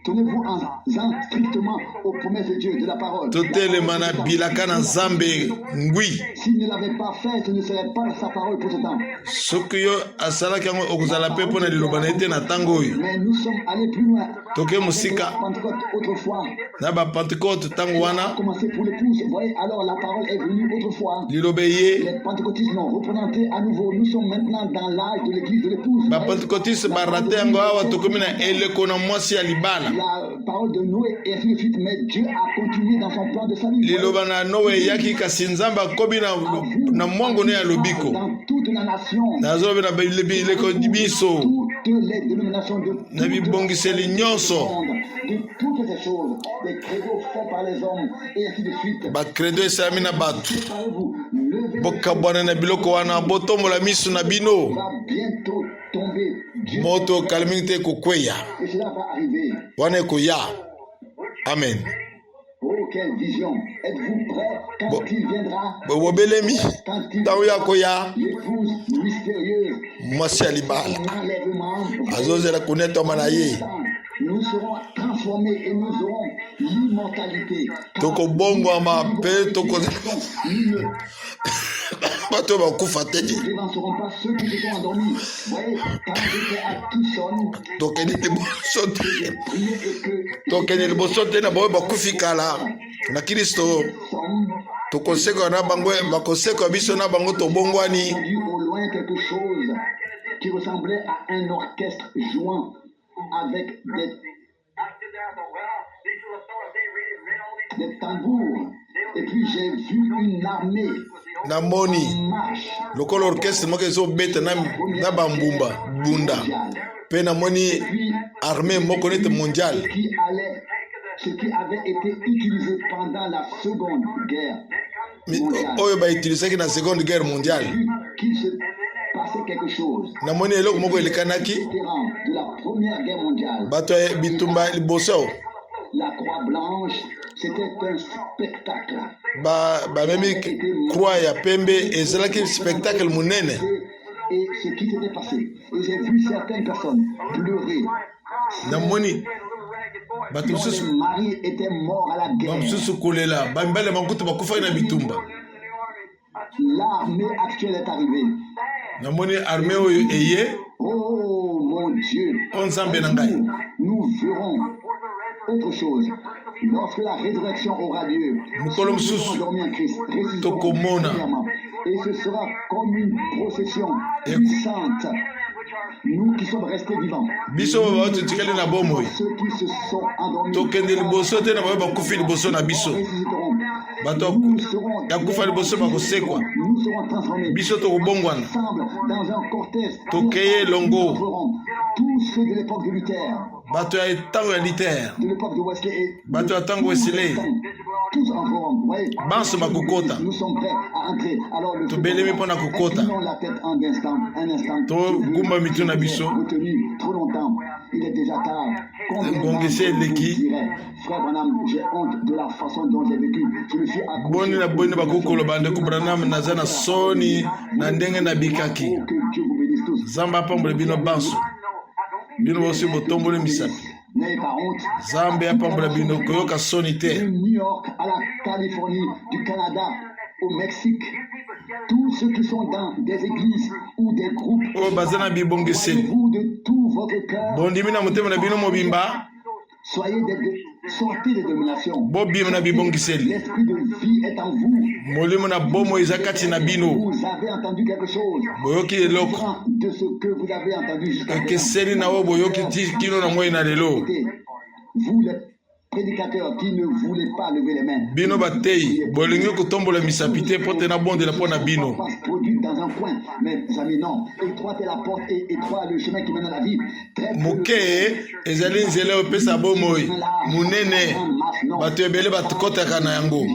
Tenez-vous en strictement aux promesses de Dieu, de la parole. totelema na bilaka na nzambe ngwi S'il ne l'avait pas fait, ce ne serait pas sa parole pour ce temps. soki yo asalaki yango okozala mpe mpo na liloba na ye te na ntango oyo Mais nous sommes allés plus loin. toke Avec mosika la Pentecôte autrefois, na bapentekote ntango wana commencé pour l'épouse. Vous voyez, alors la parole est venue autrefois. liloba eye Les pentecôtistes l'ont représenté à nouveau. Nous sommes maintenant dans l'âge de l'église de l'épouse. bapentekotiste barate yango awa tokomi na eleko na mwasi ya libala La parole de Noé et ainsi de suite, mais Dieu a continué dans son plan de salut. liloba na nowe eyaki kasi nzambe akobi na mwango ne ya lobiko Dans toute la nation, nazolobi na bileko biso toutes les dénominations de tout na bibongiseli nyonso de toutes ces choses, des credos faits par les hommes et ainsi de suite. bakredo esalami na bato Préparez-vous, levez bokabwana na biloko wana botombola miso na bino va bientôt tomber. Dieu, moto okala mingi te ekokweya et cela va arriver. wana ekoya amen Oh, quelle vision! Êtes-vous prêts quand Bon. il viendra? bobelemi Quand il ntango ya koya l'épouse mystérieuse, mwasi ya libala son enlèvement, azozela kunetama na ye nous serons transformés et nous aurons l'immortalité. tokobongwama mpe Nous ne bato bakufa te te dévancerons pas ceux qui se sont endormis. Vous voyez, quand j'étais à Tucson, tokende liboso te j'ai prié et que tokende liboso te na baoyo bakufi kala na kristo sommes tokoseka na bango bakoseka biso na bango tobongwani entendu au loin quelque chose qui ressemblait à un orchestre jouant avec des tambours. Et puis j'ai vu une armée na moni en marche lokola orchestre moko ezobeta na bambumba bunda mpe namoni armée moko nete mondiale ce qui avait été utilisé pendant la Seconde Guerre mondiale. oyo bautilisaki na seconde guerre mondiale Vu qu'il se passait quelque chose. namoni eloko moko elekanaki Vétéran de la Première Guerre mondiale. bato ya bitumba liboso La Croix Blanche, c'était un spectacle. bamemi croix ya pembe ezalaki spectacle monene Et ce qui s'était passé. Et j'ai vu certaines personnes pleurer. namoni bato Dont mosusu les maris étaient morts à la guerre. bamosusu kolela bamibali ya bankutu bakufaki na bitumba L'armée actuelle est arrivée. namoni armée oyo eye Oh mon Dieu. o nzambe na ngai Nous verrons autre chose. Lorsque la résurrection aura lieu, Mukolo ceux qui mosusu, seront endormis en Christ ressusciteront tokomona. premièrement. Et ce sera comme une procession puissante. Nous qui sommes restés vivants. biso bato totikali na bomoi Ceux qui se sont endormis. tokende liboso te na bayo bakufi liboso na biso ressusciteront. bato Nous serons ya kufa liboso bakosekwa nous serons transformés. biso tokobongwana Ensemble dans un cortège. Tokeye longo. Nous ferons tous ceux de l'époque de Luther, bato ya ntango ya liter de l'époque de Wesley et bato ya ntango Wesley tous en feront. Vous voyez, banso bakokota nous sommes prêts à entrer. Alors le tobelemi mpo na kokota inclinons la tête en un instant. togumba mitu na biso Retenu trop longtemps. Il est déjà tard. Combien de temps Ngongese je vous eleki. dirai, Frère Branham, j'ai honte de la façon dont j'ai vécu. Je me suis accroché. boni na boni bakokoloba ndeko branam naza na soni na ndenge nabikaki Oh, que Dieu vous bénisse tous. nzambe apambole bino banso bino bosi botomboli misapi N'ayez pas honte. nzambe apambola bino koyoka soni De te New York à la Californie, du Canada au Mexique, tous ceux qui sont dans des églises ou des groupes, oyo baza na bibongiseli vous de tout votre cœur, bondimi na motema na bino mobimba soyez sortez des dominations. bobima na bibongiseli L'esprit de vie est en vous. molimo na bomo eza kati na bino Vous avez entendu quelque chose boyoki eloko différent de ce que vous avez entendu jusqu'à présent. ekeseni na oyo boyoki ti kino na moi na lelo Écoutez, vous les prédicateurs qui ne voulaient pas lever les mains. Bino batei, bolingi kutombola misapite pote na bonde la pona bino. Pas produit dans un coin, mes amis, non. Étroite est la porte et étroit le chemin qui mène à la vie. Muke ezali nzela opesa bomoi munene bato ebele batukotaka na yango.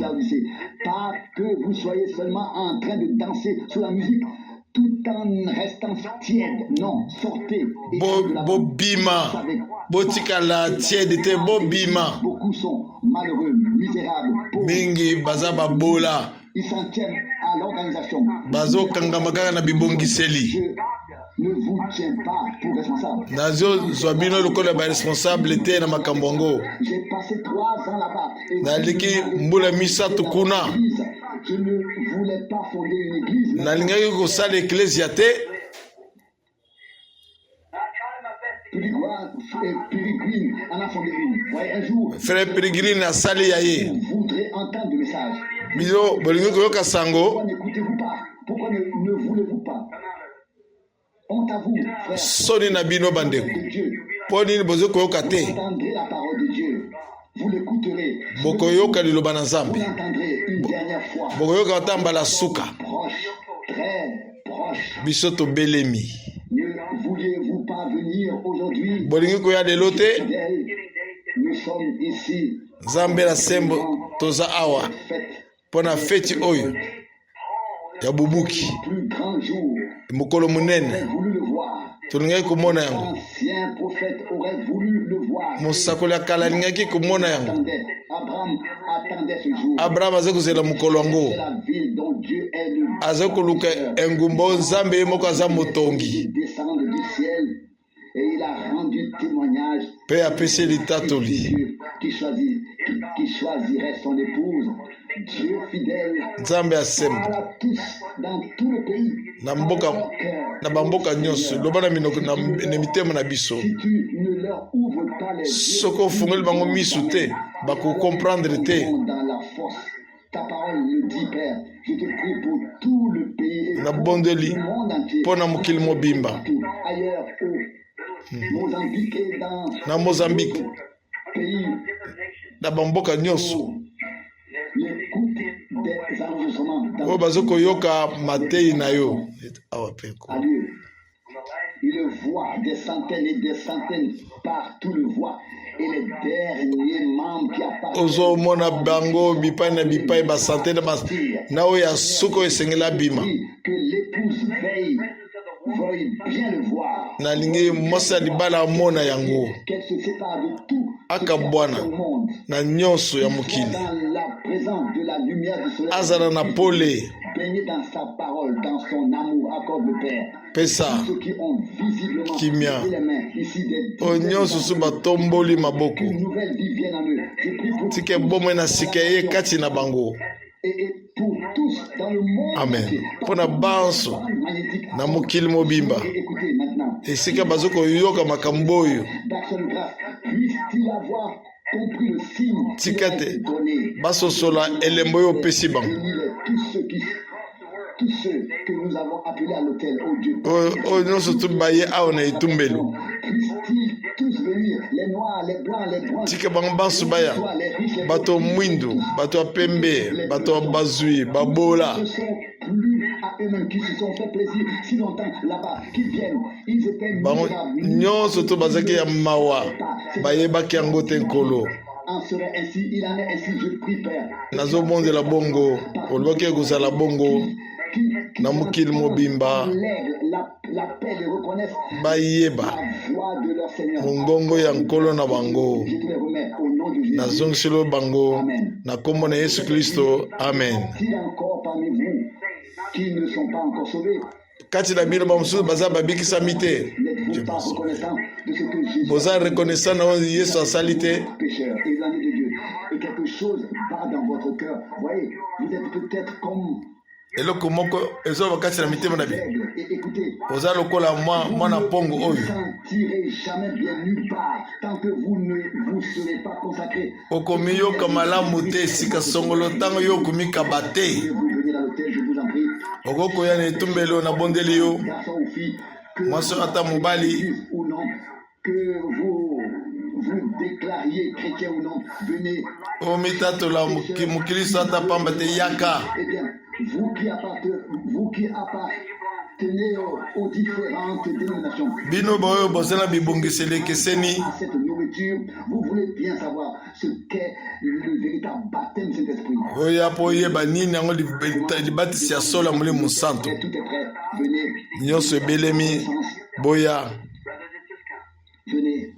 Pas que vous soyez seulement en train de danser sous la musique tout en restant tiède. Non, sortez. Bo bima, botikala tiède te bo bima. Beaucoup sont malheureux, misérables, pauvres. Mingi baza babola. Ils s'en tiennent à l'organisation. Bazo kangamakaka na bibongiseli. Je ne vous tiens pas pour responsable. Nazo zwabino lokola ba responsable te na makambongo. J'ai passé 3 ans là-bas. Naliki mbula misato kuna. Je ne voulais pas fonder une église. Nalingaki kosala ecclesia te. Pérégrine en a fondé une. Voyez, un jour, Frère Pérégrine asali yaye. vous voudrez entendre le message. Biso bolingi koyoka sango. Pourquoi n'écoutez-vous pas? Pourquoi ne voulez-vous pas? Honte à vous, frère Soni na bino bandeko. de Dieu. Po nini bozo koyoka te. Vous entendrez la parole de Dieu. Vous l'écouterez. Bokoyoka liloba na Vous Nzambe. l'entendrez une dernière fois. Bokoyoka otambala suka. Proche, très proche. Biso tobelemi. Ne vouliez-vous pas venir aujourd'hui? Bolingi koya lelo te. Fidèles, nous sommes ici. Nzambe na sembo toza awa. Faites Pona feti oyo ya bubuki. plus grand jour. Mokolo munene. Aurait voulu le voir. Tolingaki komona yango. L'ancien prophète aurait voulu le voir. Mosakoli ya kala alingaki komona yango. Abraham attendait ce jour. Abraham aza kozela mokolo yango. C'est la ville dont Dieu est le Aza koluka engumba Nzambe ye moko aza motongi. Il descend du ciel et il a rendu témoignage Mpe apesi de litatoli. Dieu qui choisirait son épouse. Dieu fidèle Nzambe asemba parle à tous dans tout le pays. na mboka na bamboka nyonso loba na minoko na mitema na biso. Si tu ne leur ouvres pas les yeux, Soko ofungoli bango misu te bakokomprendre te. dans la force. Ta parole le dit, Père. Je te prie pour tout le pays et Na pour bondeli le monde entier. mpo na mokili mobimba Partout, ailleurs au Mozambique et dans na Mozambique le pays, na bamboka nyonso l'écoute des enregistrements dans oyo bazokoyoka matei na yo awa peko. a lieu. Il le voit, des centaines et des centaines partout le voient. Et les derniers membres qui appartiennent ozomona bango bipai na bipai basante na oyo ya suka oyo esengeli abima. que l'épouse veuille bien le voir. Nalingi mwasi ya libala amona yango Qu'elle se sépare de tout aka bwana au monde. na nyonso ya mokili Dans la présence de la lumière du soleil. azala na pole Baigné dans sa parole, dans son amour, accorde le Père. pesa Ceux qui ont visiblement Kimia. levé les mains ici des oyo nyonso so batomboli maboko qu'une nouvelle vie vienne en eux. Je prie pour tika bomoi na sika ye kati na bango. et pour tous dans le monde Amen. entier. Mpona banso Magnétique. na mokili mobimba Et écoutez maintenant. esika bazokoyoka makambo oyo D'action de grâce, puisse-t-il avoir compris le signe qui tika leur te est donné. basosola elembo oyo opesi bango Bénis-les, tous ceux que nous avons appelés à l'hôtel, oh Dieu. oyo nyonso tu baye awa na etumbelo Puissent-ils tous venir, les noirs, les blancs, les bruns, tika bango banso baya soit les riches, les bato pauvres, mwindu bato ya pembe bato ya bazwi babola ce sont plus à eux-mêmes qui se sont fait plaisir si longtemps là-bas, qu'ils viennent. Ils étaient bango misérables. nyonso to bazalaki ya mawa bayebaki yango te nkolo. En serait ainsi, il en est ainsi, je prie, Père. nazobondela bongo olobaki ekozala bongo Qui na mokili mobimba lèguent la paix et reconnaissent bayeba la voix de leur Seigneur. mongongo ya nkolo na bango. Je te les remets au nom de Jésus. nazongiselo bango na kombo na Yesu Kristo, amen. S'il y a encore parmi vous qui ne sont pas encore sauvés, Kati na bino bamosusu baza babikisami te, n'êtes-vous pas reconnaissant de ce que Jésus boza reconnaissant na oyo Yesu asali te. pécheur, éloigné de Dieu, et quelque chose bat dans votre cœur. Voyez, vous êtes peut-être comme eloko moko ezoba kati na mitema na bino, l'aigle. Et écoutez, oza lokola mwana pongo vous ne oyo sentirez jamais bien nulle part tant que vous ne vous serez pas consacré. okomi yoka malamu te esika songolo ntango yo okomikaba te. Que vous venez dans l'hôtel, je vous en prie, okokoya na etumbelo na bondeli yo garçon ou fille, que mwasi ata mobali ou non, que vous vous déclariez chrétien ou non, venez. omitatola mukristo ata pamba te yaka. Eh bien, vous qui appartenez aux différentes dénominations, Bino boyo bozana bibongiseli ekeseni. à cette nourriture, vous voulez bien savoir ce qu'est le véritable baptême Saint-Esprit. Oya po yeba nini yango libatisi ya solo ya molimo santo. Et tout est prêt. Venez. Nyonso ebelemi boya Venez.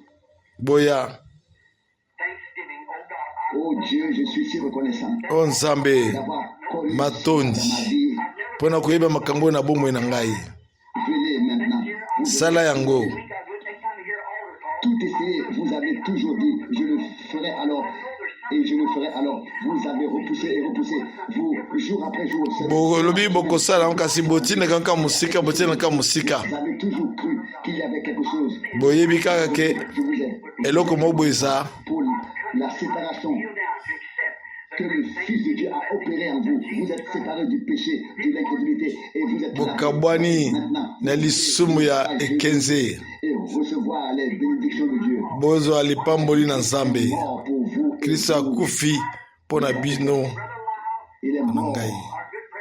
boya. Oh Dieu, je suis si reconnaissant O Nzambe d'avoir connu matondi dans ma vie. mpona koyeba makambo oyo na bomoi na ngai. Venez maintenant. Vous Sala yango. tout essayé, vous avez toujours dit, je le ferai alors, et je le ferai alors. Vous avez repoussé et repoussé, vous, jour après jour. Bolobi bokosala yango kasi botinaka nka mosika botinaka mosika. Vous avez toujours cru qu'il y avait quelque chose. Boyebi kaka ke Je vous ai, eloko moko boye eza pour la séparation que le Fils de Dieu a opéré en vous. Vous êtes séparés du péché, de l'incrédulité, et vous êtes bokabwani maintenant na lisumu ya ekenze. et recevoir les bénédictions de Dieu. Bozwa lipamboli na Nzambe. Mort pour vous. Kristo akufi mpo na bino. Il est mort Ngai.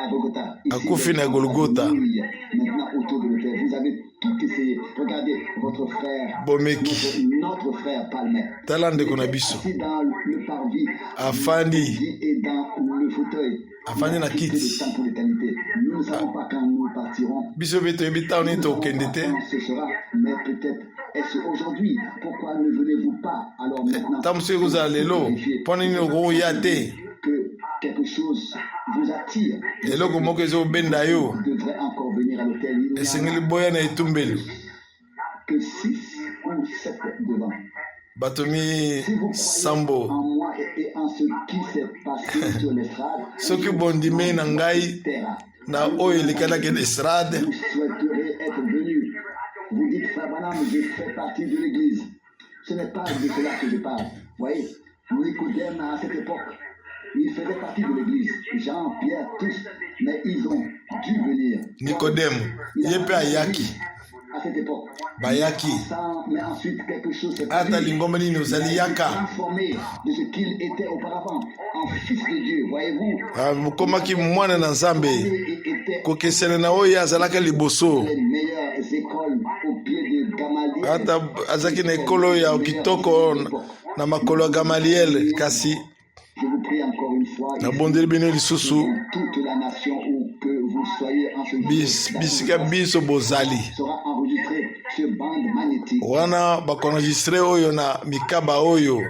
à Bogota. Akufi na Golgotha. Maintenant autour de l'autel, vous avez tout essayé. Regardez votre frère, Bomeki notre frère Palmer, tala ndeko na biso assis dans le parvis afandi et dans le fauteuil. afandi na Il a quitté kiti. le temps pour l'éternité. Nous ne savons pas quand nous partirons. Biso mpe toyebi ntango nini tokende te. Quand ce sera, mais peut-être est-ce aujourd'hui. Pourquoi ne venez-vous pas alors maintenant Ntango mosusu ekozala lelo mpo nini okoya te. que quelque chose vous attire? Eloko moko ezobenda yo Vous devrez encore venir à l'hôtel. Il n'y a esengeli boya na etumbelo. que 6 ou 7 devant. Bato Si vous croyez misambo en moi et en ce qui s'est passé sur l'estrade, soki bondimei na ngai terre, na oyo elekalaki na estrade vous souhaiteriez être venu. Vous dites, Frère Branham, je fais partie de l'église. Ce n'est pas de cela que je parle. Vous voyez, Nicodème à cette époque, il faisait partie de l'église. Jean, Pierre, tous, mais ils ont dû venir. Nikodemu ye mpe ayaki À cette époque. bayaki Mais ensuite, quelque chose s'est ata produit. lingomba nini ozali yaka Transformé de ce qu'il était auparavant en fils de Dieu, voyez-vous. mokomaki mwana na Nzambe Il était kokesana na oyo azalaka liboso les meilleures écoles au pied de Gamaliel. ata azalaki na ekolo ya kitoko na makolo ya Gamaliel kasi Je vous prie encore une fois, nabondeli bino lisusu toute la nation où que vous soyez en ce jour, bisika biso bozali sera enregistré sur bande magnétique. wana bakoenregistre oyo na mikaba oyo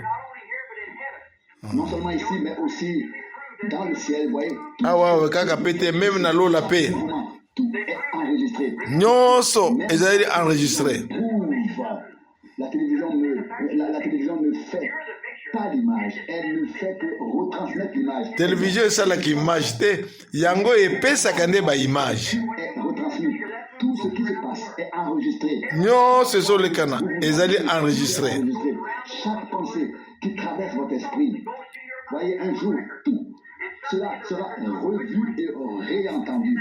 Non seulement ici, mais aussi dans le ciel, vous voyez. awa kaka pe te meme na lola pe Vraiment, tout est enregistré. nyonso ezali enregistre. Prouve. La télévision ne fait pas l'image, elle ne fait que retransmettre l'image. Télévision esalaka image te yango epesaka nde baimage Est retransmis. Tout ce qui se passe est enregistré. nyonso ezolekana ezali enregistre. Enregistré. Chaque pensée qui traverse votre esprit, voyez, un jour, tout cela sera revu et réentendu.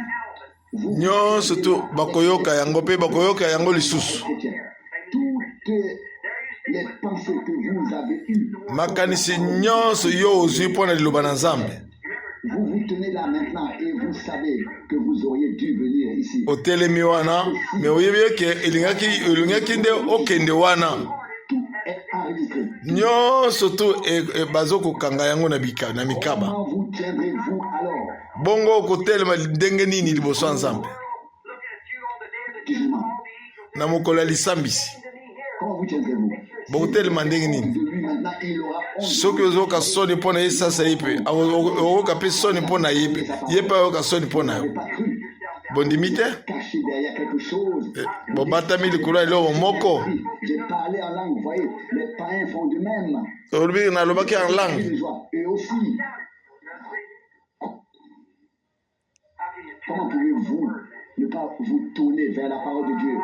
Vous, nyonso tu bakoyoka yango mpe bakoyoka yango lisusu. chrétiens, toutes les pensées que vous avez eues, Makanisi nyonso yo ozwi mpo na liloba na Nzambe vous vous tenez là maintenant et vous savez que vous auriez dû venir ici. otelemi wana me oyebi eke elingaki nde okende wana Tout est enregistré. nyonso tu bazokokanga yango na mikaba. Comment vous tiendrez-vous alors? Bongo okotelema ndenge nini liboso ya Nzambe Jugement. na mokolo ya lisambisi Comment vous tiendrez-vous? bokotelema ndenge nini. De lui maintenant, il aura honte. Soki ozoyoka soni mpo na ye sasa ye mpe okoyoka mpe soni mpo na ye mpe ye mpe ayoka soni mpo na Vous yo n'avez pas cru, bondimi te caché derrière quelque chose. bobatami likolo ya eloko moko J'ai parlé en langue, vous voyez, les païens font de même. olobi nalobaki en langue Les joies, eux aussi. Comment pouvez-vous ne pas vous tourner vers la parole de Dieu?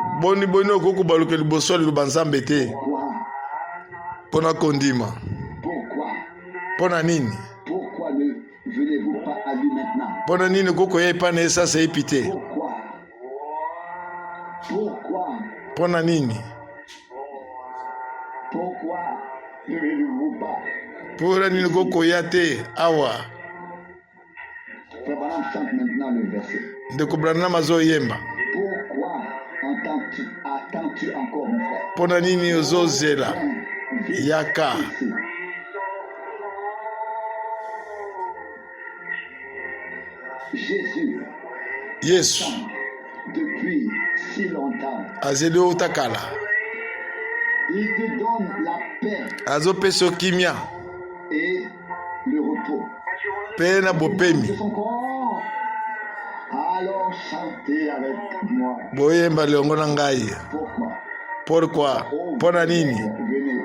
boni okoki kobaluka liboso ya liloba Nzambe te Pourquoi? mpo na kondima Pourquoi? mpo na nini Pourquoi ne venez-vous pas à lui maintenant? mpo na nini kokoya epai na ye sasa epi te Pourquoi? Pourquoi? mpo na nini Pourquoi ne venez-vous pas? Pona nini kokoya te awa. Frère Branham chante maintenant le verset. Ndeko Branham azoyemba. Pourquoi attends-tu encore, mon frère? Pona nini ozozela yaka. Jésus, Yesu depuis si longtemps, azeli utakala. il te donne la paix Azopesa kimia et le repos pe na bopemi. de son corps. Alors chantez avec moi. Boyemba liongo na ngai. Pourquoi? Pourquoi? Oh, Pona nini? venez.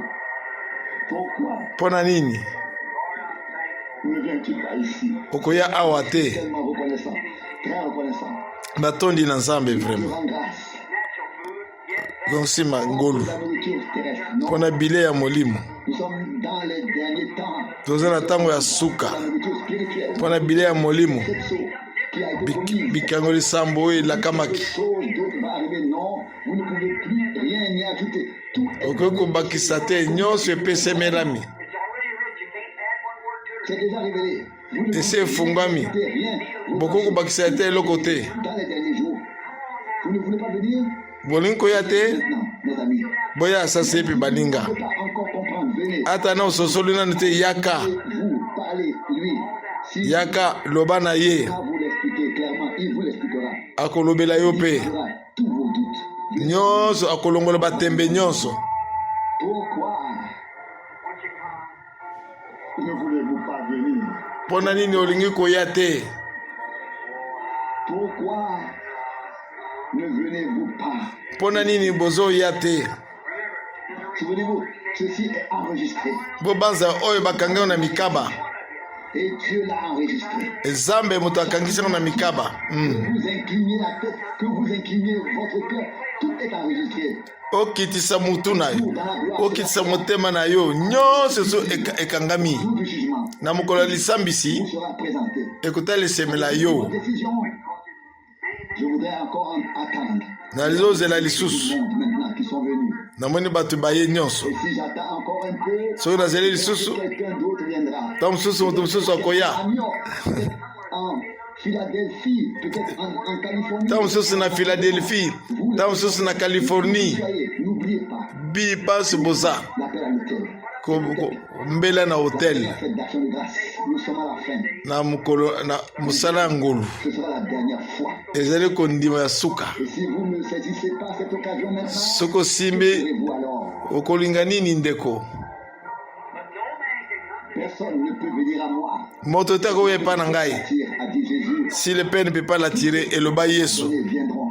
Pourquoi Pona nini? ne viens-tu pas ici? Okoya awa te. Tellement reconnaissant, très reconnaissant. Batondi na Nzambe Je vraiment. rends grâce Donc sima ngolu. pour la nourriture terrestre. Non, Pona bile ya molimo. nous sommes dans les derniers temps. Toza na tango ya suka. La nourriture spirituelle. Pona bile ya molimo. Cette chose qui a été commise. Bikango lisambo oyo elakamaki. Quelque chose d'autre va arriver. Non, vous ne pouvez plus rien y ajouter. Tout est Okoki kobakisa te nyonso epesemelami. c'est déjà révélé. Vous ne Ese pouvez efungwami. ajouter rien. Bokoki kobakisa te eloko te. Dans les derniers jours, vous ne voulez pas venir Bolingi koya te maintenant, mes amis. boya sasa epi baninga. Vous ne pouvez pas encore comprendre. Venez. Ata na ososoli nanu te yaka. Vous parlez, lui. Si Yaka loba na ye. va vous l'expliquer clairement, il vous l'expliquera. Akolobela yo Il pe. fera tous vos doutes. Nyonso akolongola batembe nyonso. Pourquoi ne voulez-vous pas venir? Pona nini olingi koya te? Pourquoi ne venez-vous pas? Pona nini bozoya te? Souvenez-vous, ceci est enregistré. Bobanza oyo bakanga na mikaba. Et Dieu l'a enregistré. Nzambe moto akangisa na mikaba. Que vous inclinez la tête, que vous inclinez votre cœur, tout est enregistré. Okitisa mutu na yo. Okitisa motema na yo. Nyonso so ekangami. Tout le jugement Na mokolo ya lisambisi vous sera présenté. ekuta lisemela yo. Décision. Je voudrais encore attendre. Na lizozela lisusu. Les monde maintenant qui sont venus. Namoni bato baye nyonso. Et si j'attends encore un peu, Soki nazeli lisusu quelqu'un d'autre viendra. ta mosusu moto mosusu akoya. À New York, peut-être en Philadelphie, peut-être en Californie. Ta mosusu na Philadelphie. Ta mosusu na Californie. Soyez, n'oubliez pas Bi passe boza. l'appel à l'hôtel. Mbela na hotel. La fête d'action de grâce. Nous sommes à la fin. Na mokolo na musala ya ngolu. Ce sera la dernière fois. Ezali kondima ya suka. Et si vous ne saisissez pas cette occasion maintenant, Soki osimbi serez-vous alors? okolinga nini ndeko? Personne ne peut venir à moi. Moto te akoya epai na ngai. Tire, a dit Jésus. Si le père ne peut pas l'attirer, eloba Yesu. Ils viendront.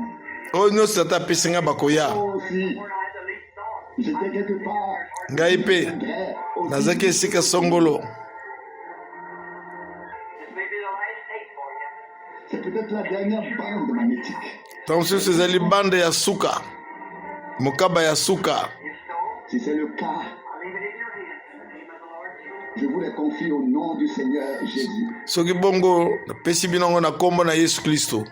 Oyo nyonso ata apesi nga bakoya. Oh, si j'étais quelque part, Ngai mpe je voudrais aussi. nazaki esika songolo. C'est peut-être la dernière bande magnétique. Ta mosusu ezali bande ya suka. Mokaba ya suka. Si c'est le cas, je vous les confie au nom du Seigneur Jésus. Soki bongo napesi bino yango na kombo na Yesu Kristo.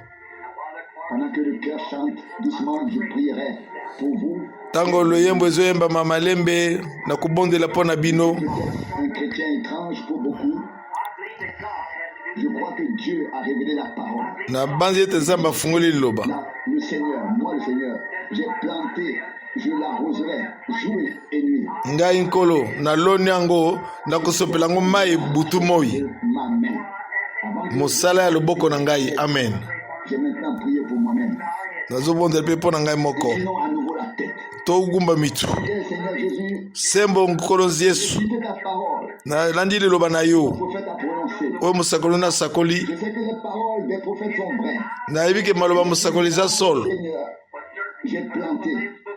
Pendant que le cœur chante doucement, je prierai pour vous. Tango loyembo ezoyembama malembe na kobondela mpo na bino. Peut-être un chrétien étrange pour beaucoup. Je crois que Dieu a révélé la parole. Na banzi ete Nzambe afungoli liloba. Là, le Seigneur, moi le Seigneur, j'ai planté, je l'arroserai jour et nuit. Ngai nkolo naloni yango nakosopela yango mai butu moi. De ma main. Avant que Mosala ya loboko na ngai. Amen. j'ai maintenant prié pour moi-même. Nazobondela mpe mpo na ngai moko. Sinon à nouveau la tête. Togumba mitu. Bien, Seigneur Jésus, Sembo nkolo Yesu. cite ta parole. Nalandi liloba na yo. Le prophète a prononcé. Oyo mosakoli nasakoli. Je sais que les paroles des prophètes sont vraies. Nayebi ke maloba mosakoli eza solo. Seigneur, j'ai planté.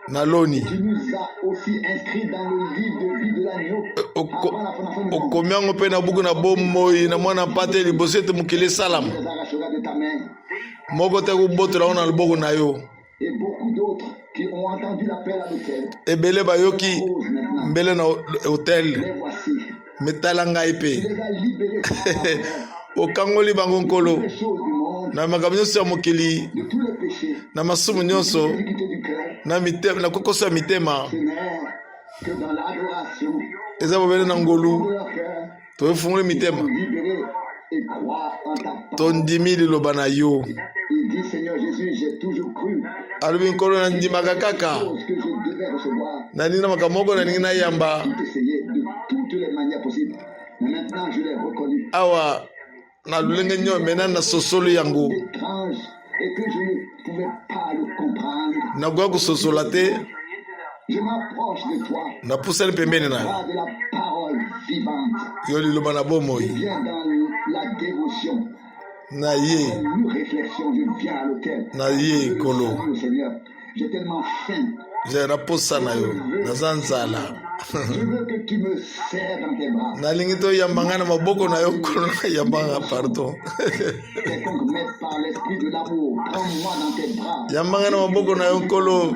Naloni. Tu nous as aussi inscrits dans le livre de vie de l'agneau. Avant la fondation du monde. Okomi yango mpe na buku na bomoi na mwana mpate liboso ete mokili esalamu. Tu les arracheras de ta main. Moko te kobotola ngo na loboko na yo. Et beaucoup d'autres qui ont entendu l'appel à l'autel. Ebele bayoki Osent maintenant. mbele na hotel. Les voici. Metala ngai Tu mpe. les as libérés Okangoli bango nkolo. des choses du monde, Na makambo nyonso ya mokili. de tous les péchés, Na masumu nyonso. de l'iniquité du cœur. Na kokoso ya mitema. Seigneur, que dans l'adoration, eza bobele na ngolu de leur cœur, toefungule mitema libérer et croire en ta parole. tondimi liloba na yo. Il dit, Seigneur Jésus, j'ai toujours cru alobi nkolo nandimaka kaka chose que je devais recevoir, nandina makambo moko nalingi nayamba tout essayer de toutes les manières possibles. Mais maintenant, je l'ai reconnu. awa na lulenge nyo mena na sosolo yango Étrange et que je ne pouvais pas le comprendre. nakoya kososola te Je m'approche de toi, napusali pembeni na yo pas de la parole vivante. yo liloba na bomoi Viens dans la dévotion, na ye une réflexion, je viens à l'autel. na ye Je nkolo salue, Seigneur, j'ai tellement faim. je naposa na yo naza nzala Je veux que tu me serres dans tes bras. nalingi toyamba ngai na maboko na yo nkolo nayambanga pardon Quelconque met par l'esprit de l'amour, prends-moi dans tes bras. yamba ngai na maboko na yo nkolo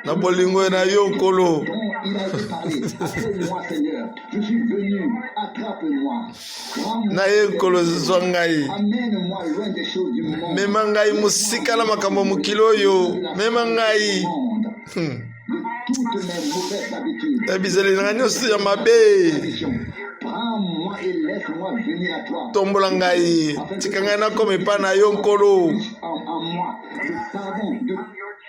na bolingo na yo nkolo Dont il a été parlé. Appelle-moi, Seigneur. Je suis venu. Attrape-moi. Prends-moi. na ye nkolo zwa ngai Amène-moi loin des choses du monde. mema ngai mosika na makambo mokili oyo mema ngai De toutes mes mauvaises habitudes. na bizaleli na ngai nyonso ya mabe Prends-moi et laisse-moi venir à toi. tombola ngai tika ngai nakoma epai na yo nkolo En moi, le pardon de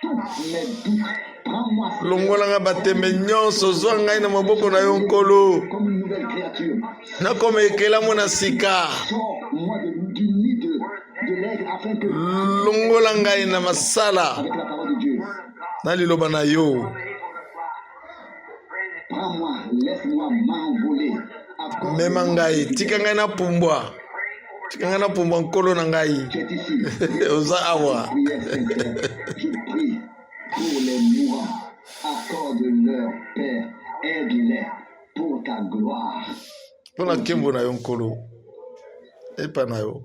tous mes doutes. Prends-moi longola ngai batembe nyonso zwa ngai na maboko na yo nkolo comme une nouvelle créature. nakoma ekelamu na sika Sors-moi du nid de l'aigle afin que, longola ngai na masala avec la parole de Dieu, na liloba na yo prends-moi, laisse-moi m'envoler. Accorde-moi. mema ngai tika ngai napumbwa nkolo na ngai Tu es ici. oza awa Prière sincère. Je prie pour les mourants. Accorde-leur, Père. Aide-les pour ta gloire. mpo na nkembo na yo nkolo epa na yo